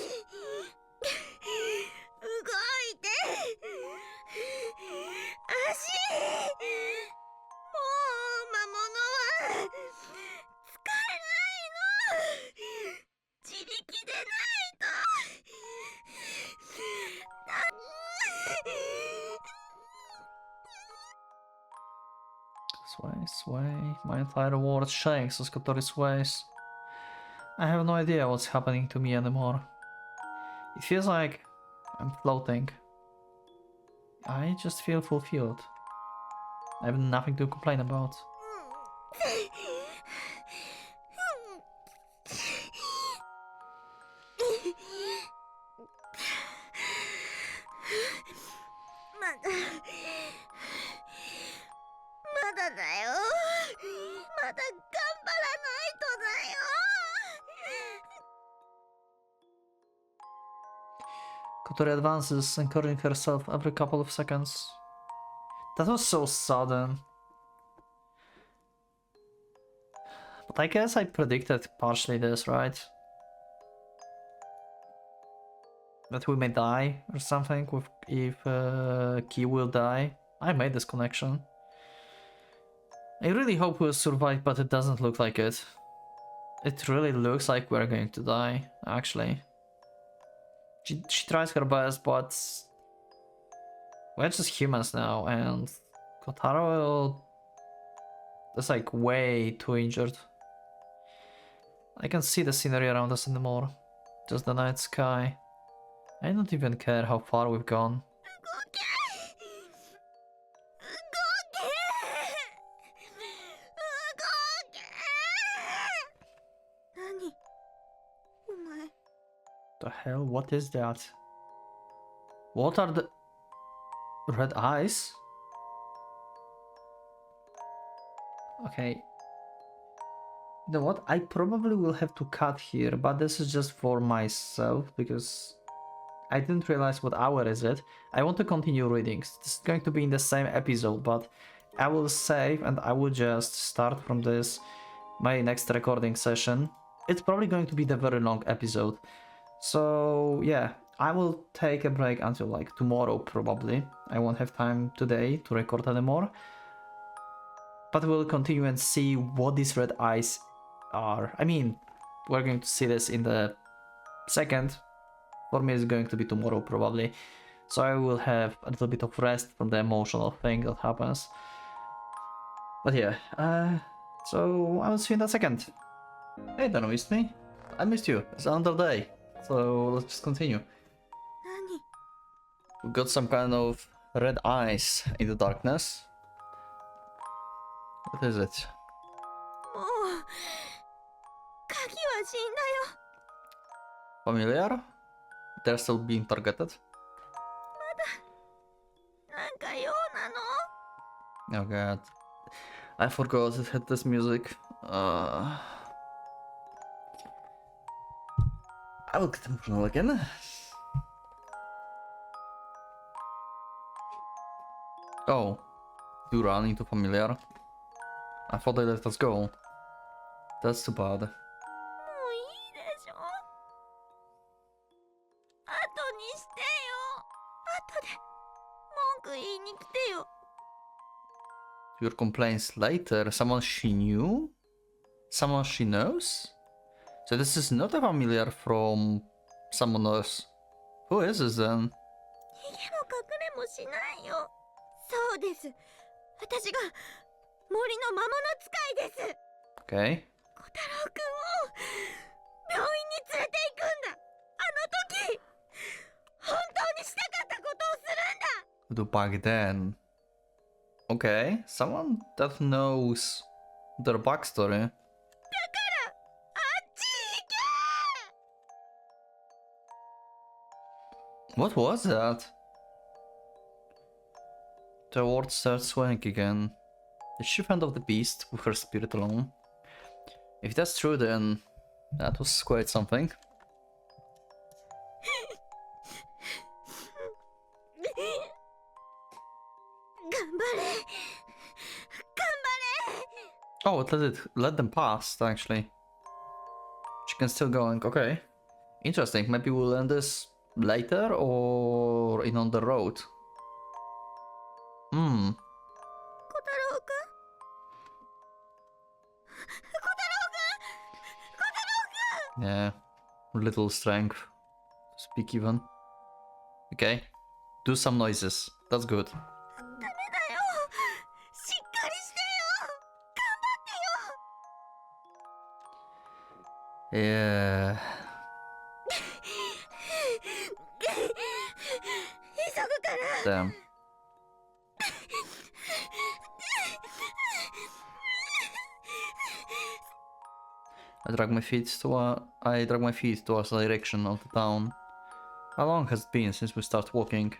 Sway. My entire world shakes as Kotori sways. I have no idea what's happening to me anymore. It feels like I'm floating. I just feel fulfilled. I have nothing to complain about. Kotori advances, encouraging herself every couple of seconds. That was so sudden. But I guess I predicted partially this, right? That we may die or something if Key will die. I made this connection. I really hope we'll survive, but it doesn't look like it. It really looks like we're going to die, actually. She tries her best, but we're just humans now, and Kotaro is like way too injured. I can see the scenery around us anymore, just the night sky. I don't even care how far we've gone. The hell? What is that? What are the red eyes? Okay. You know what? I probably will have to cut here, but this is just for myself because I didn't realize what hour is it. I want to continue reading. This is going to be in the same episode, but I will save and I will just start from this, my next recording session. It's probably going to be the very long episode. So yeah, I will take a break until like tomorrow probably. I won't have time today to record anymore. But we'll continue and see what these red eyes are. I mean, we're going to see this in the second. For me it's going to be tomorrow probably. So I will have a little bit of rest from the emotional thing that happens. But yeah, so I will see you in a second. Hey, don't miss me. I missed you. It's another day. So let's just continue. We got some kind of red eyes in the darkness. What is it? Familiar? They're still being targeted? Oh god. I forgot it had this music. I will get emotional again. Oh, you run into familiar. I thought they let us go. That's too bad. にしてよ。後で文句言いに来てよ。 Your complaints later. Someone she knew? Someone she knows? So this is not a familiar from someone else. Who is this then? 逃げも隠れもしないよ。そうです。私が森の魔物使いです。 Okay. 小太郎くんを病院に連れて行くんだ。あの時本当にしたかったことをするんだ。 Do back then. Okay, someone that knows their backstory. あっち行け。 What was that? The word starts swaying again. Did she fend off the beast with her spirit alone? If that's true, then that was quite something. 頑張れ。頑張れ。 Oh, let them pass, actually. She can still go. Okay. Interesting. Maybe we'll end this later or in on the road. 小太郎くん。小太郎くん。小太郎くん。 Yeah. Little strength. Speak even. Okay. Do some noises. That's good. ダメだよ。しっかりしてよ。頑張ってよ。 Yeah. 急ぐから。 Damn. I drag my feet towards the direction of the town. How long has it been since we started walking?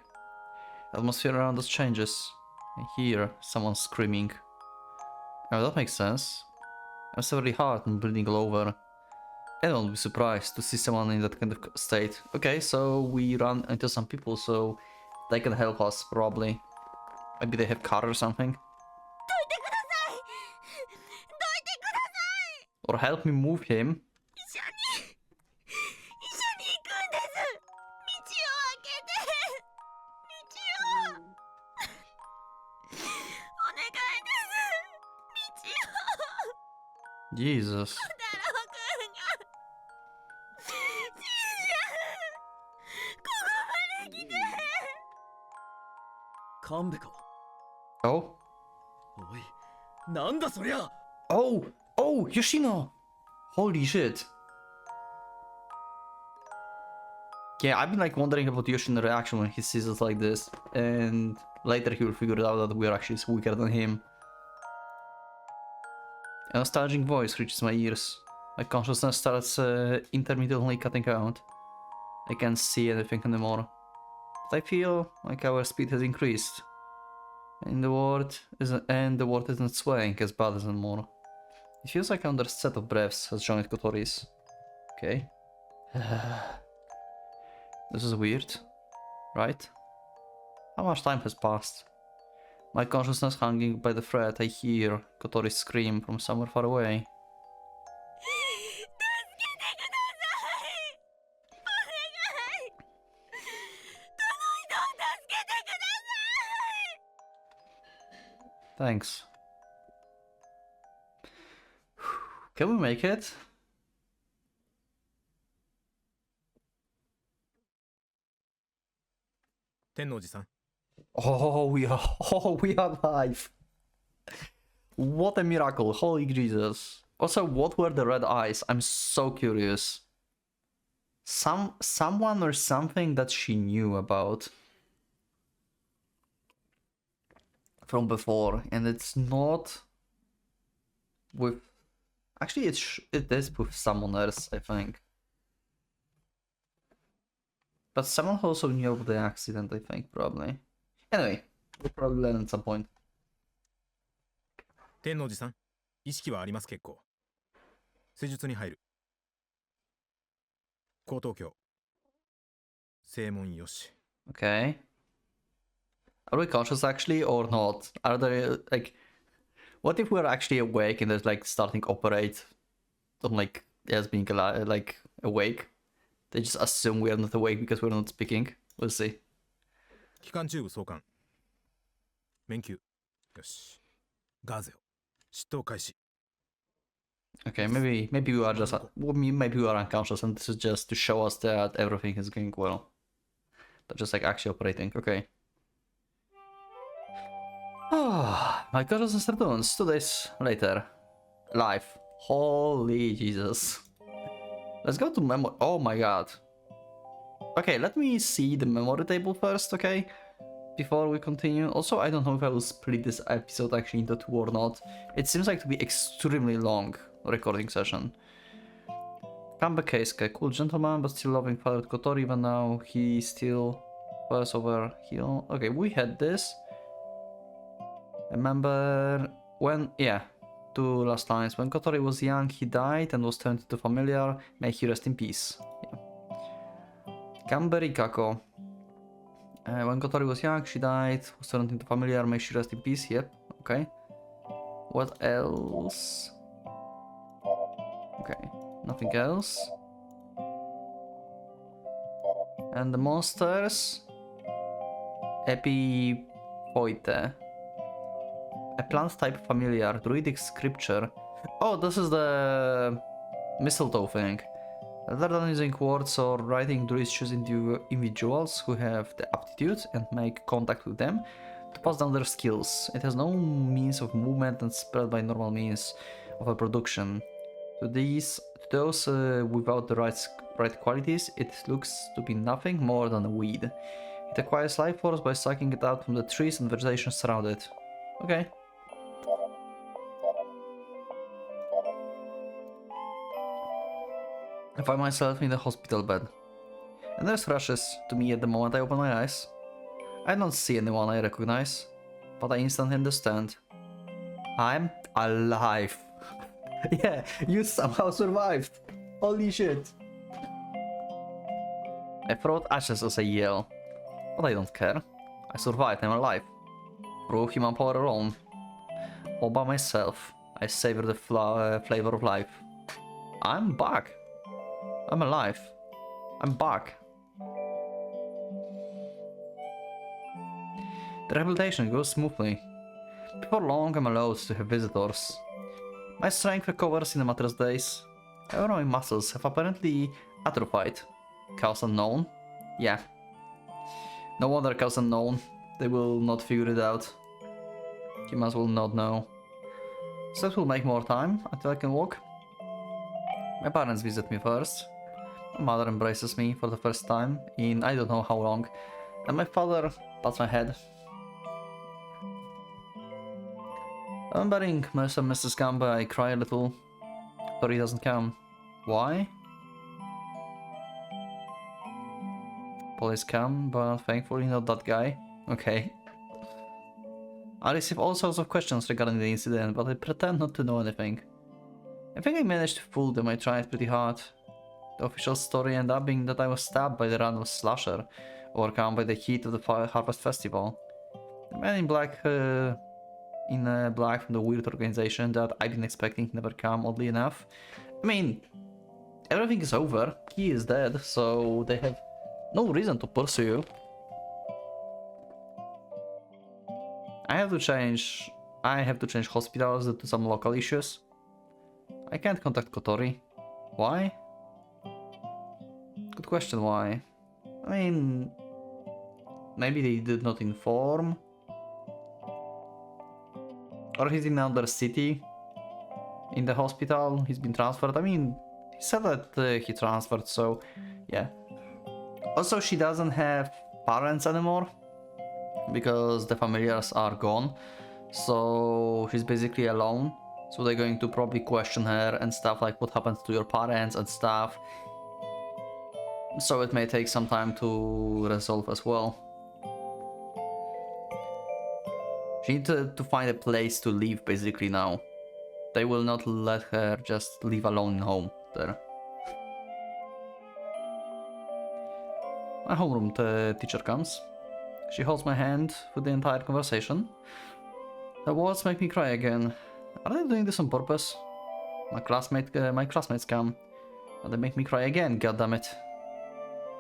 The atmosphere around us changes. I hear someone screaming. Oh, that makes sense. I'm severely hurt and bleeding all over. Anyone would be surprised to see someone in that kind of state. Okay, so we run into some people, so they can help us, probably. Maybe they have car or something. Or help me move him. 一緒に行くんです。道を開けて。道を。お願いです。道を。 Jesus. 小太郎くんが死んじゃう。ここまで来て。神戸か。 Oh? おい、なんだそりゃ。 Oh! Oh! Yoshino! Holy shit. Yeah, I've been like wondering about Yoshino's reaction when he sees us like this. And later he will figure it out that we're actually weaker than him. A nostalgic voice reaches my ears. My consciousness starts intermittently cutting out. I can't see anything anymore. But I feel like our speed has increased. And the world isn't swaying as bad as anymore. It feels like another set of breaths has joined Kotori's. Okay. This is weird, right? How much time has passed? My consciousness hanging by the thread, I hear Kotori scream from somewhere far away. 助けてください。お願い。この人を助けてください。 Thanks. Can we make it? 天王寺さん、 Oh, we are alive. What a miracle. Holy Jesus. Also, what were the red eyes? I'm so curious. Someone or something that she knew about from before, and it's not with. Actually, it is with someone else, I think. But someone also knew of the accident, I think, probably. Anyway, we'll probably learn at some point. 天王寺さん、意識はあります結構。施術に入る。高等教。正門よし。Okay. Are we conscious actually or not? Are there like, what if we're actually awake and there's like starting operate on like as being alive, like awake? they just assume we're not awake because we're not speaking. We'll see. 機関チューブ送還免休よしガーゼよ出頭開始 Okay, maybe we are just maybe we are unconscious, and this is just to show us that everything is going well. But just like actually operating. Okay. Ah, my consciousness returns 2 days later. Live. Holy Jesus. Let's go to memory. Oh my god. Okay, let me see the memory table first, okay? Before we continue. Also, I don't know if I will split this episode actually into 2 or not. It seems like to be extremely long recording session. Comeback case, okay, cool gentleman, but still loving Father Kotori, even now he still was over here. Okay, we had this. Remember when, yeah, 2 last lines. When Kotori was young, he died and was turned into familiar. May he rest in peace. Yeah. Gamberi Kako. When Kotori was young, she died, was turned into familiar. May she rest in peace. Yep, okay. What else? Okay, nothing else. And the monsters. Epilogue. A plant type familiar, druidic scripture. Oh, this is the mistletoe thing. Rather than using words or writing, druids choose individuals who have the aptitude and make contact with them to pass down their skills. It has no means of movement and spread by normal means of reproduction. To those without the right qualities, it looks to be nothing more than a weed. It acquires life force by sucking it out from the trees and vegetation surrounding it. Okay. I find myself in the hospital bed. A nurse rushes to me at the moment I open my eyes. I don't see anyone I recognize, but I instantly understand. I'm alive. Yeah, you somehow survived. Holy shit. I throw out ashes as I yell, but I don't care. I survived, I'm alive. Through human power alone. All by myself, I savor the flavor of life. I'm back. I'm alive. I'm back. The rehabilitation goes smoothly. Before long, I'm allowed to have visitors. My strength recovers in a matter of days. However, my muscles have apparently atrophied. Cause unknown? Yeah. No wonder cause unknown. They will not figure it out. Humans will not know. Steps will make more time until I can walk. My parents visit me first. My mother embraces me for the first time in I don't know how long. And my father pats my head. Remembering Mrs. Gamba, I cry a little. Tori doesn't come. Why? Police come, but thankfully not that guy. Okay. I receive all sorts of questions regarding the incident, but I pretend not to know anything. I think I managed to fool them. I tried pretty hard. The official story ended up being that I was stabbed by the random slasher, overcome by the heat of the Harvest Festival. The man in black from the weird organization that I've been expecting never come, oddly enough. I mean, everything is over. He is dead, so they have no reason to pursue you. I have to change hospitals due to some local issues. I can't contact Kotori. Why? Good question, why? I mean, maybe they did not inform. Or he's in another city. In the hospital, he's been transferred. I mean, he said that he transferred, so yeah. Also, she doesn't have parents anymore because the familiars are gone, so she's basically alone. So they're going to probably question her and stuff like what happened to your parents and stuff. So it may take some time to resolve as well. She needs to find a place to live basically now. They will not let her just live alone in home there. My homeroom teacher comes. She holds my hand for the entire conversation. Her words make me cry again. Are they doing this on purpose? My classmates come, and they make me cry again, goddammit.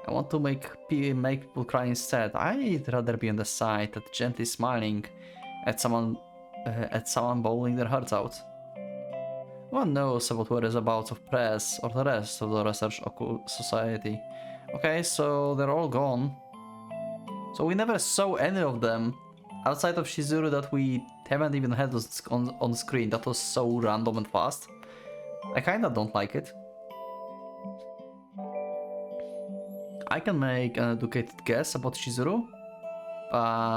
I want to make people cry instead. I'd rather be on the side that gently smiling at someone bawling their hearts out. One knows about whereabouts of press or the rest of the research occult society. Okay, so they're all gone. So we never saw any of them outside of Shizuru that we haven't even had on the screen. That was so random and fast. I kinda don't like it. I can make an educated guess about Shizuru.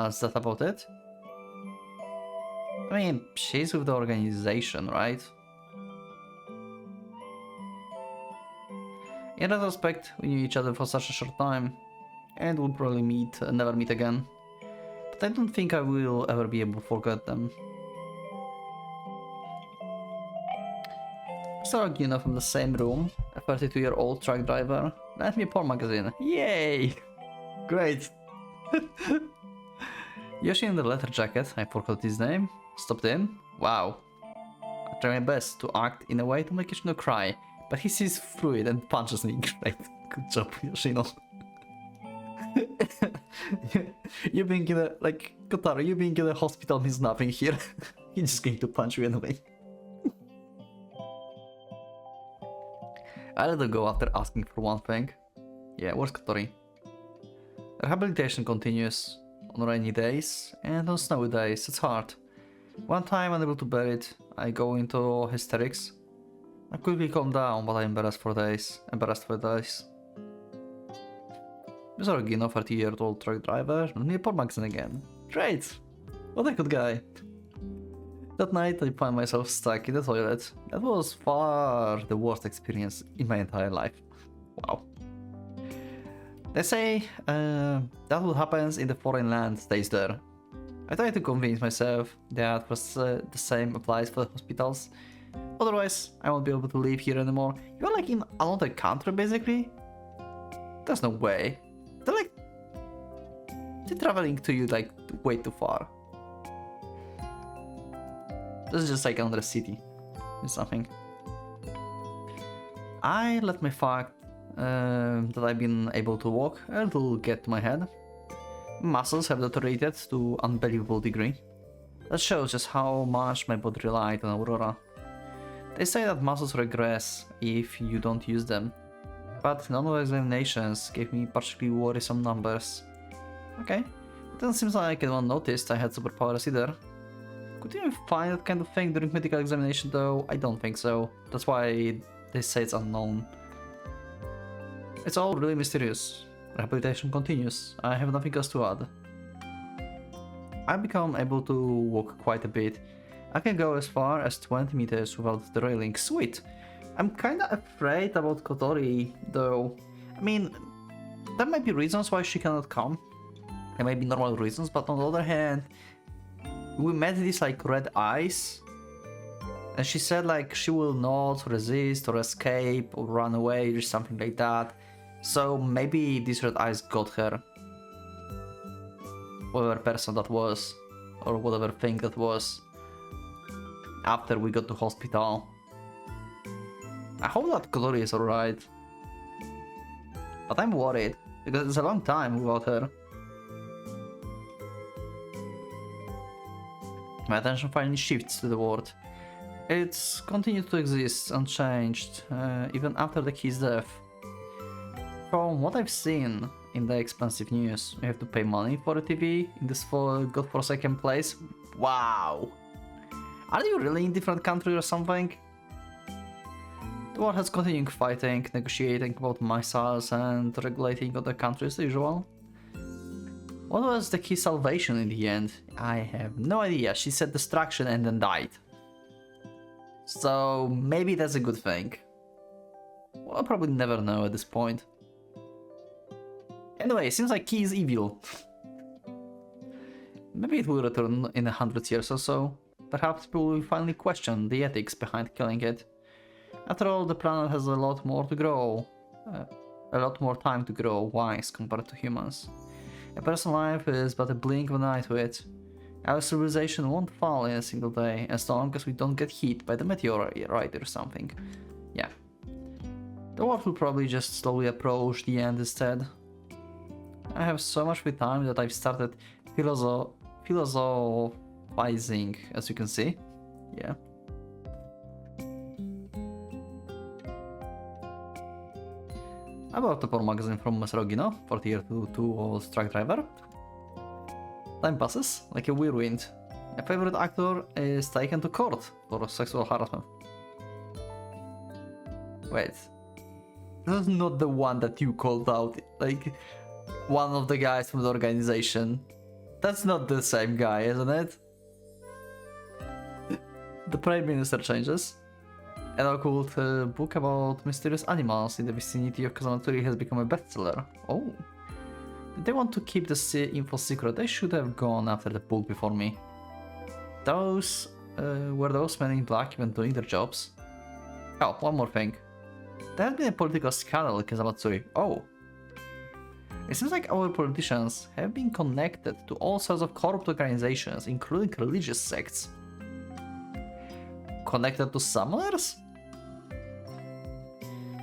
Is that about it? I mean, she's with the organization, right? In retrospect, we knew each other for such a short time, and we'll probably never meet again. But I don't think I will ever be able to forget them. Mr. Yoshino from the same room, a 32-year-old truck driver, lent me a porn magazine. Yay! Great! Yoshi in the leather jacket, I forgot his name, stopped in. Wow. I try my best to act in a way to make Yoshino cry, but he sees through it and punches me. Great. Good job, Yoshino. You being in a, like, Kotori, you being in a hospital means nothing here. He's just going to punch you anyway. I let her go after asking for one thing. Yeah, where's Kotori? Rehabilitation continues. On rainy days and on snowy days, it's hard. One time, unable to bear it, I go into hysterics. I quickly calm down, but I'm embarrassed for days. Mr. Gino, 30-year-old truck driver, lent me a porn magazine again. Great! What a good guy. That night, I find myself stuck in the toilet. That was far the worst experience in my entire life. Wow. They say that what happens in the foreign land stays there. I try to convince myself that the same applies for the hospitals. Otherwise, I won't be able to live here anymore. You're like in another country, basically? There's no way. They're traveling to you like way too far. This is just like another city or something. I let my fact that I've been able to walk a little get to my head. Muscles have deteriorated to unbelievable degree. That shows just how much my body relied on Aurora. They say that muscles regress if you don't use them, but none of the examinations gave me particularly worrisome numbers. Okay, it doesn't seem like anyone noticed I had superpowers either. Could you even find that kind of thing during medical examination though? I don't think so. That's why they say it's unknown. It's all really mysterious. Rehabilitation continues. I have nothing else to add. I've become able to walk quite a bit. I can go as far as 20 meters without the railing. Sweet! I'm kinda afraid about Kotori though. I mean, there might be reasons why she cannot come. There might be normal reasons, but on the other hand, we met these like red eyes. And she said like she will not resist or escape or run away or something like that. So maybe these red eyes got her. Whatever person that was, or whatever thing that was. After we got to hospital. I hope that Kotori is alright. But I'm worried, because it's a long time without her. My attention finally shifts to the world. It's continued to exist unchanged, even after the kid's death. From what I've seen in the expensive news, you have to pay money for a TV in this godforsaken place. Wow! Are you really in different country or something? The world has continued fighting, negotiating about missiles and regulating other countries as usual. What was the key's salvation in the end? I have no idea. She said destruction and then died. So maybe that's a good thing. We'll probably never know at this point. Anyway, seems like Key is evil. Maybe it will return in 100 years or so. Perhaps people will finally question the ethics behind killing it. After all, the planet has a lot more to grow. A lot more time to grow wise compared to humans. A person's life is but a blink of an eye to it. Our civilization won't fall in a single day, as long as we don't get hit by the meteorite or something. Yeah. The world will probably just slowly approach the end instead, I have so much free time that I've started philosophizing, as you can see. Yeah. About the porn magazine from Mesrogino for tier 2 old truck driver. Time passes like a whirlwind. My favorite actor is taken to court for sexual harassment. Wait. This is not the one that you called out, like one of the guys from the organization. That's not the same guy, isn't it? The Prime Minister changes. An occult book about mysterious animals in the vicinity of Kotori has become a bestseller. Oh. If they want to keep the info secret, they should have gone after the book before me. Were those men in black even doing their jobs? Oh, one more thing. There has been a political scandal in Kazamatsuri. Oh. It seems like our politicians have been connected to all sorts of corrupt organizations, including religious sects. Connected to summoners?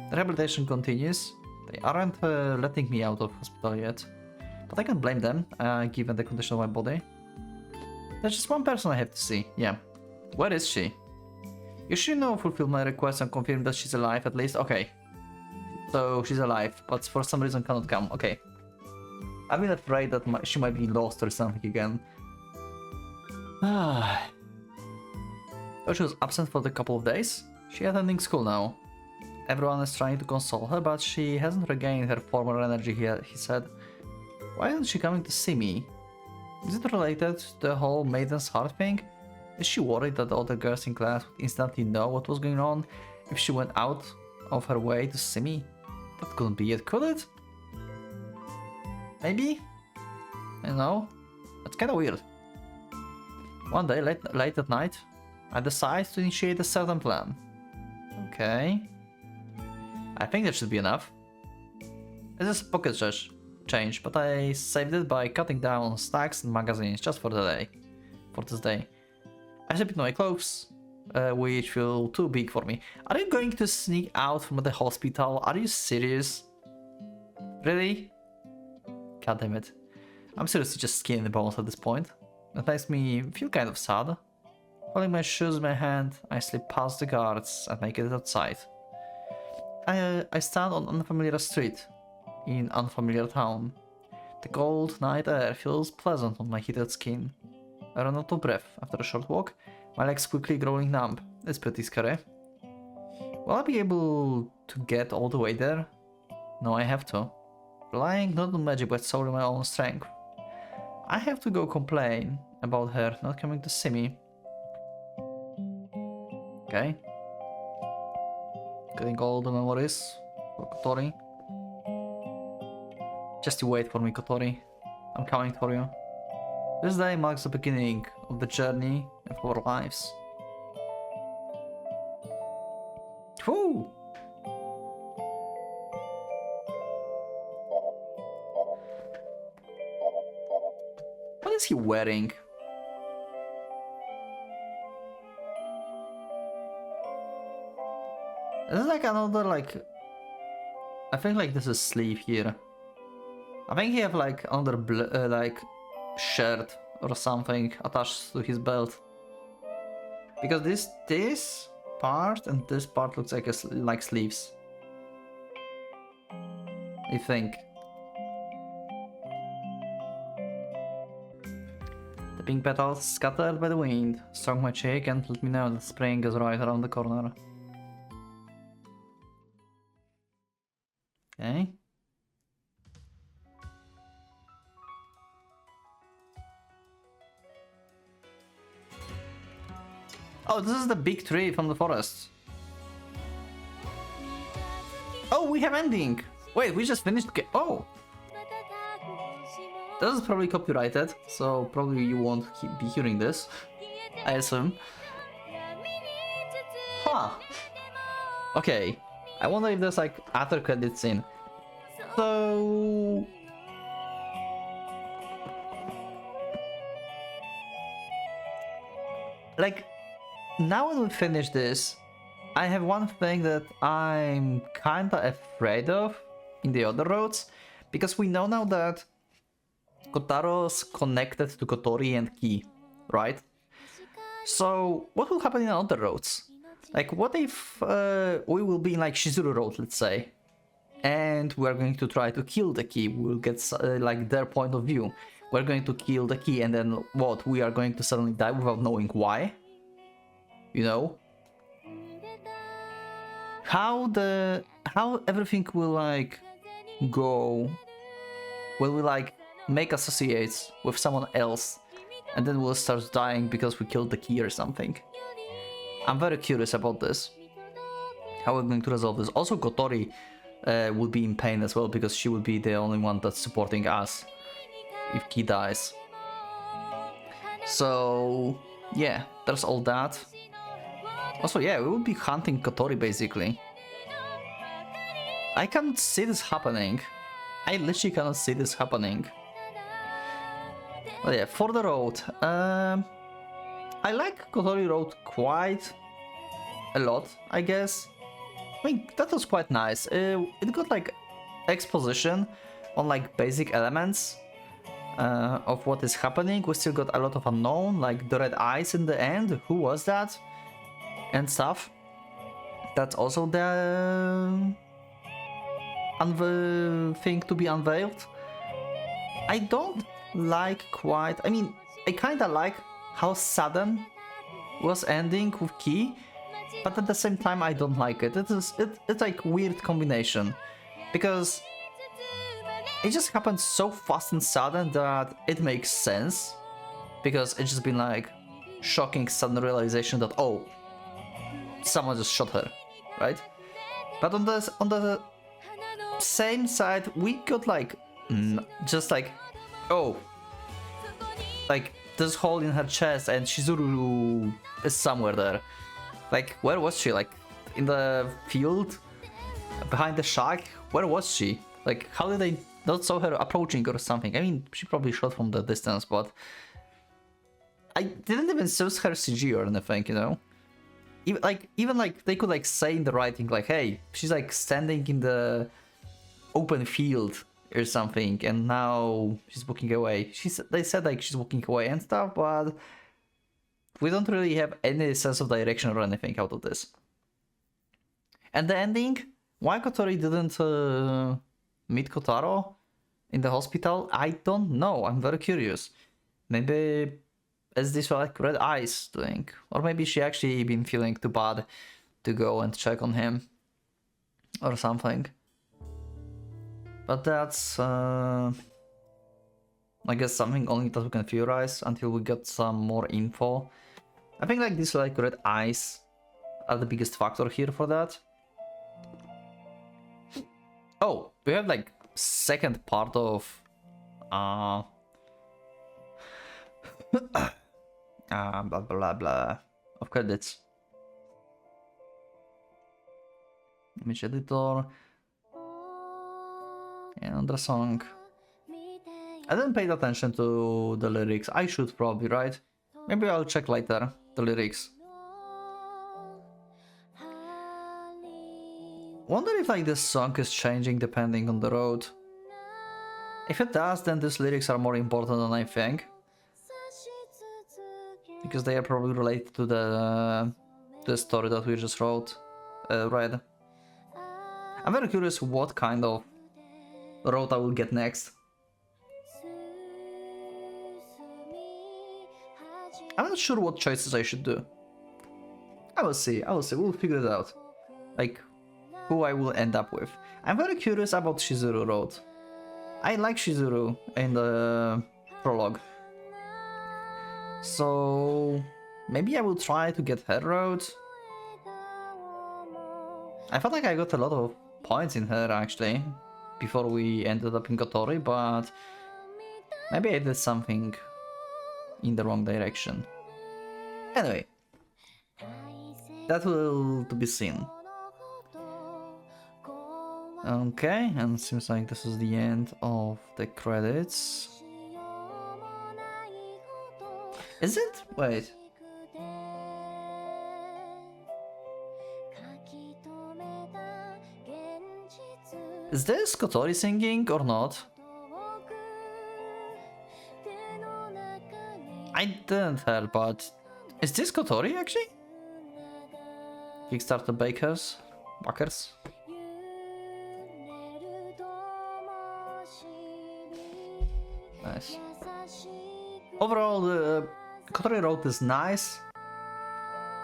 The rehabilitation continues. They aren't letting me out of hospital yet. But I can't blame them, given the condition of my body. There's just one person I have to see. Yeah. Where is she? Yoshino fulfilled my request and confirmed that she's alive at least. Okay. So she's alive, but for some reason cannot come. Okay. I've been afraid that she might be lost or something again. Oh, she was absent for a couple of days. She's attending school now. Everyone is trying to console her, but she hasn't regained her former energy, he said. Why isn't she coming to see me? Is it related to the whole Maiden's Heart thing? Is she worried that the other girls in class would instantly know what was going on if she went out of her way to see me? That couldn't be it, could it? Maybe? I don't know. That's kinda weird. One day, late at night, I decide to initiate a certain plan. Okay. I think that should be enough. It's just pocket change, but I saved it by cutting down snacks and magazines just for this day. I slipped into my clothes, which feel too big for me. Are you going to sneak out from the hospital? Are you serious? Really? God damn it. I'm seriously just skin and bones at this point. That makes me feel kind of sad. Holding my shoes in my hand, I slip past the guards and make it outside. I stand on unfamiliar street, in unfamiliar town. The cold night air feels pleasant on my heated skin. I run out of breath after a short walk, my legs quickly growing numb. It's pretty scary. Will I be able to get all the way there? No, I have to. Relying not on magic but solely my own strength. I have to go complain about her not coming to see me. Okay. Getting all the memories for Kotori. Just you wait for me, Kotori. I'm coming for you. This day marks the beginning of the journey of our lives. Woo! What is he wearing? This is like another I think like this is sleeve here. I think he have like another like shirt or something attached to his belt. Because this part and this part looks like sleeves. I think. The pink petals scattered by the wind struck my cheek and let me know that spring is right around the corner. Okay. Oh, this is the big tree from the forest. Oh, we have ending. Wait, we just finished. Oh, this is probably copyrighted, so probably you won't be hearing this, I assume. Huh. Okay. I wonder if there's like after credits scene. So like now when we finish this, I have one thing that I'm kinda afraid of in the other roads, because we know now that Kotaro's connected to Kotori and Ki, right? So what will happen in other roads? Like, what if we will be in like Shizuru Road, let's say, and we are going to try to kill the Ki? We'll get like their point of view. We're going to kill the Ki, and then what? We are going to suddenly die without knowing why. You know? How everything will like go? Will we like make associates with someone else, and then we'll start dying because we killed the Ki or something? I'm very curious about this. How we're going to resolve this. Also, Kotori will be in pain as well, because she will be the only one that's supporting us if Ki dies. So yeah, there's all that. Also, yeah, we will be hunting Kotori basically. I can't see this happening. I literally cannot see this happening. But yeah, for the road, I like Kotori Road quite a lot, I guess. I mean, that was quite nice. It got like exposition on like basic elements of what is happening. We still got a lot of unknown, like the red eyes in the end. Who was that? And stuff. That's also the thing to be unveiled. I don't like quite. I mean, I kinda like how sudden was ending with Ki, but at the same time I don't like it. It's like weird combination, because it just happened so fast and sudden that it makes sense, because it's just been like shocking sudden realization that, oh, someone just shot her, right? But on the same side, we got like just like, oh, like this hole in her chest and Shizuru is somewhere there. Like, where was she? Like, in the field? Behind the shack? Where was she? Like, how did they not saw her approaching or something? I mean, she probably shot from the distance, but I didn't even use her CG or anything, you know? Even like they could like say in the writing like, hey, she's like standing in the open field or something, and now she's walking away. They said like she's walking away and stuff, but we don't really have any sense of direction or anything out of this. And the ending, why Kotori didn't meet Kotaro in the hospital, I don't know. I'm very curious. Maybe is this like red eyes doing, or maybe she actually been feeling too bad to go and check on him or something. But that's I guess something only that we can theorize until we get some more info. I think like these like red eyes are the biggest factor here for that. Oh, we have like second part of blah blah blah of credits. Image editor and the song. I didn't pay attention to the lyrics. I should probably, right? Maybe I'll check later the lyrics. Wonder if like this song is changing depending on the road. If it does, then these lyrics are more important than I think, because they are probably related to the story that we just read. I'm very curious what kind of road I will get next. I'm not sure what choices I should do. I will see, we'll figure it out. Like, who I will end up with. I'm very curious about Shizuru Road. I like Shizuru in the prologue. So maybe I will try to get her road. I felt like I got a lot of points in her actually before we ended up in Kotori, but maybe I did something in the wrong direction. Anyway, that will to be seen. Okay, and seems like this is the end of the credits. Is it? Wait. Is this Kotori singing or not? I didn't hear, but is this Kotori actually? Kickstarter bakers? Backers? Nice. Overall, the Kotori Road is nice,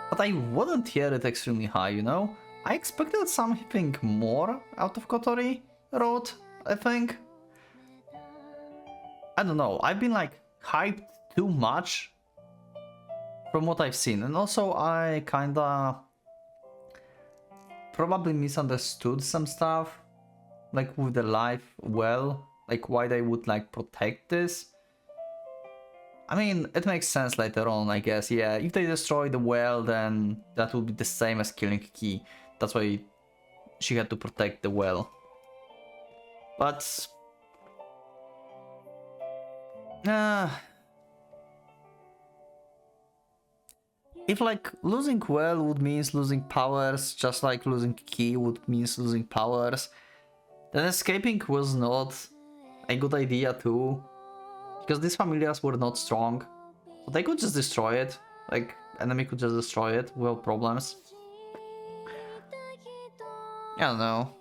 but I wouldn't hear it extremely high, you know? I expected something more out of Kotori Road, I think. I don't know, I've been like hyped too much from what I've seen, and also I kinda probably misunderstood some stuff, like with the life well, like why they would like protect this. I mean, it makes sense later on, I guess, yeah, if they destroy the well, then that would be the same as killing Ki. That's why she had to protect the well. But if like losing well would means losing powers, just like losing Ki would means losing powers, then escaping was not a good idea too, because these familiars were not strong, so they could just destroy it, like enemy could just destroy it without problems. I don't know.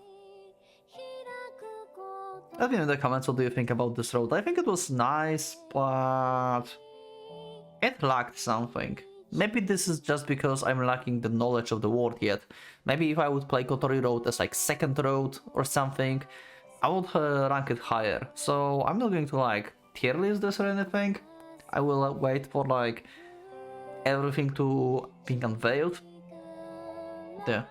Let me know in the comments what do you think about this road. I think it was nice, but it lacked something. Maybe this is just because I'm lacking the knowledge of the world yet. Maybe if I would play Kotori Road as like second road or something, I would rank it higher. So I'm not going to like tier list this or anything. I will wait for like everything to be unveiled. Yeah.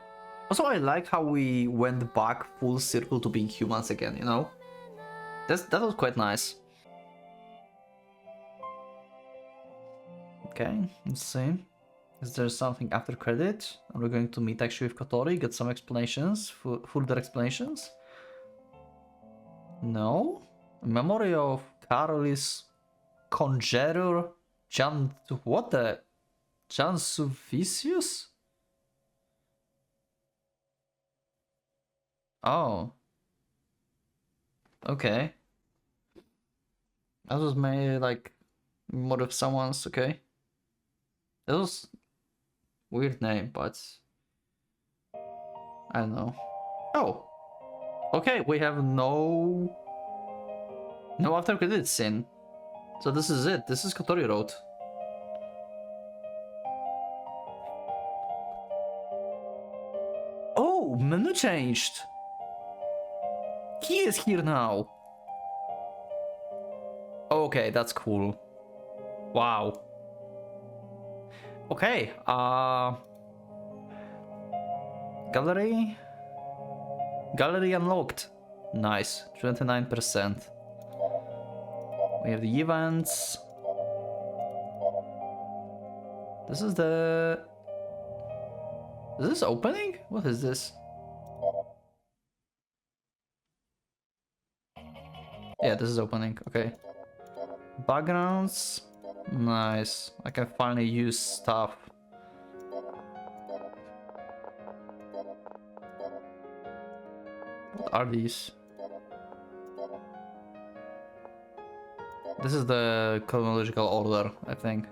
Also, I like how we went back full circle to being humans again, you know? That was quite nice. Okay, let's see. Is there something after credit? Are we going to meet actually with Kotori, get some explanations, further explanations? No? Memory of Carolis Conjurer what the? Jansuvicius? Oh. Okay. That was made like more of someone's, okay. That was weird name, but I don't know. Oh. Okay, we have no after credit scene. So this is it. This is Kotori Road. Oh, menu changed. He is here now. Okay, that's cool. Wow. Okay, gallery unlocked. Nice, 29%. We have the events. This is the... Is this opening? What is this? Yeah, this is opening, okay. Backgrounds. Nice. I can finally use stuff. What are these? This is the chronological order, I think.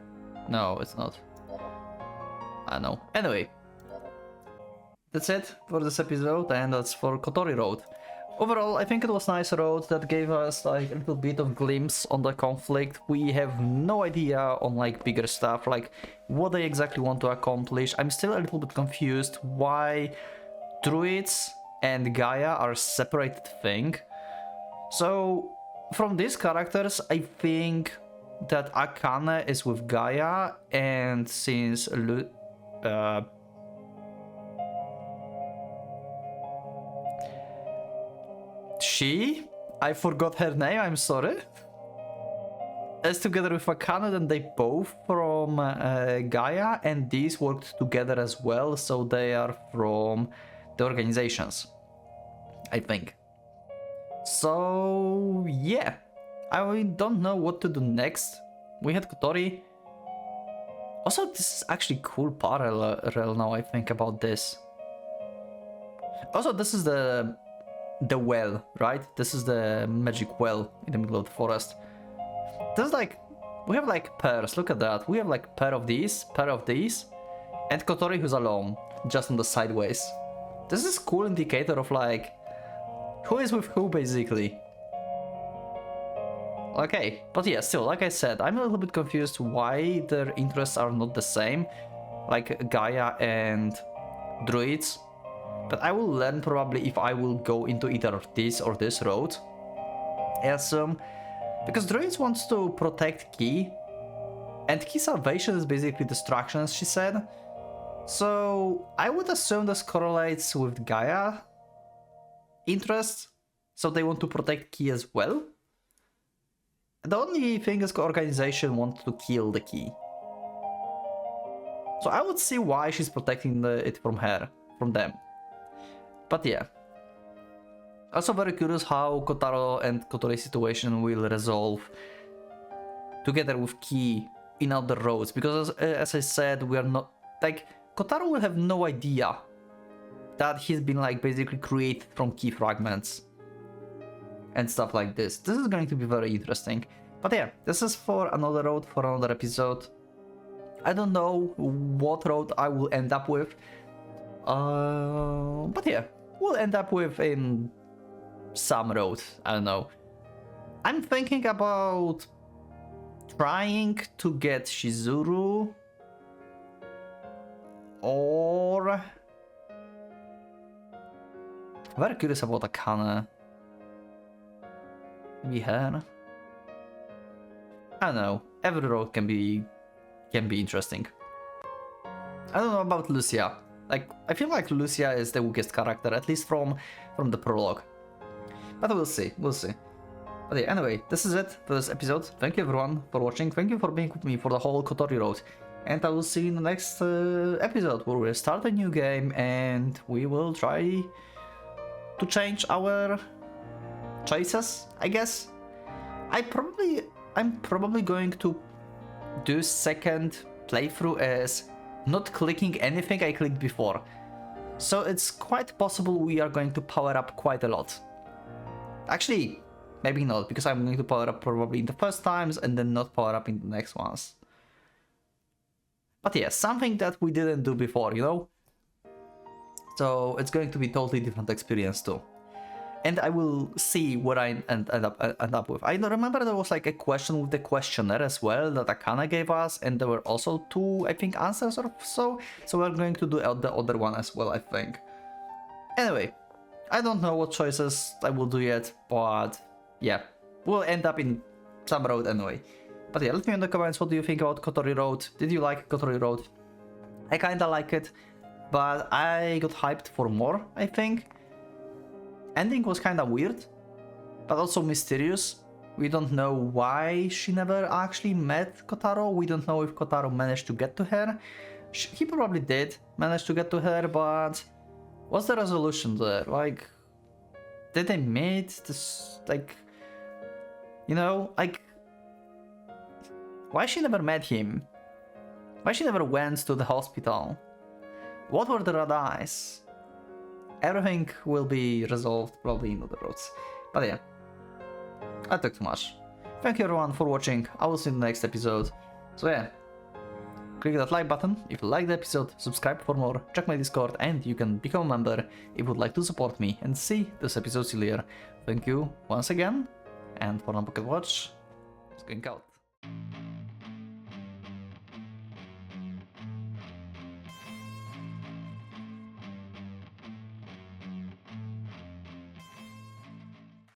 No, it's not. I know. Anyway. That's it for this episode, and that's for Kotori Road. Overall, I think it was a nice road that gave us like a little bit of glimpse on the conflict. We have no idea on like bigger stuff, like what they exactly want to accomplish. I'm still a little bit confused why druids and Gaia are a separated thing. So from these characters, I think that Akane is with Gaia, and since I forgot her name, I'm sorry, is together with Akane, then they both from Gaia, and these worked together as well, so they are from the organizations, I think. So yeah, I don't know what to do next. We had Kotori. Also, this is actually cool parallel now I think about this. Also, this is the well, right? This is the magic well in the middle of the forest. This is like We have like pairs, look at that. We have like pair of these, and Kotori who's alone, just on the sideways. This is cool indicator of like, who is with who basically. Okay, but yeah, still, like I said, I'm a little bit confused why their interests are not the same, like Gaia and druids. But I will learn probably if I will go into either this or this road. I assume. Because druids wants to protect Ki, and Ki salvation is basically distractions, she said. So I would assume this correlates with Gaia interests, so they want to protect Ki as well. The only thing is organization wants to kill the Ki. So I would see why she's protecting it from them. But yeah. Also very curious how Kotaro and Kotori situation will resolve together with Ki in other roads, because as I said, we are not like, Kotaro will have no idea that he's been like basically created from Ki fragments and stuff like this. This is going to be very interesting. But yeah, this is for another road, for another episode. I don't know what road I will end up with. But yeah, we'll end up with in some road, I don't know. I'm thinking about trying to get Shizuru or very curious about Akane. Maybe her. I don't know. Every road can be interesting. I don't know about Lucia. Like, I feel like Lucia is the weakest character, at least from the prologue. But we'll see, But yeah, anyway, this is it for this episode. Thank you everyone for watching. Thank you for being with me for the whole Kotori road. And I will see you in the next episode, where we'll start a new game and we will try to change our choices, I guess. I'm probably going to do second playthrough as not clicking anything I clicked before. So it's quite possible we are going to power up quite a lot. Actually, maybe not, because I'm going to power up probably in the first times and then not power up in the next ones. But yeah, something that we didn't do before, you know? So it's going to be totally different experience too. And I will see what I end up with. I remember there was like a question with the questionnaire as well that Akane gave us, and there were also 2, I think, answers or so. So we're going to do the other one as well, I think. Anyway, I don't know what choices I will do yet, but yeah, we'll end up in some road anyway. But yeah, let me know in the comments, what do you think about Kotori Road? Did you like Kotori Road? I kinda like it, but I got hyped for more, I think. Ending was kinda weird, but also mysterious. We don't know why she never actually met Kotaro. We don't know if Kotaro managed to get to her. He probably did manage to get to her, but what's the resolution there? Like, did they meet? This, like, you know, like, why she never met him? Why she never went to the hospital? What were the red eyes? Everything will be resolved probably in other roads. But yeah, I talked too much. Thank you everyone for watching. I will see you in the next episode. So yeah, click that like button if you like the episode, subscribe for more, check my Discord, and you can become a member if you would like to support me and see this episode earlier. Thank you once again, and for now, Pocket Watch is going out.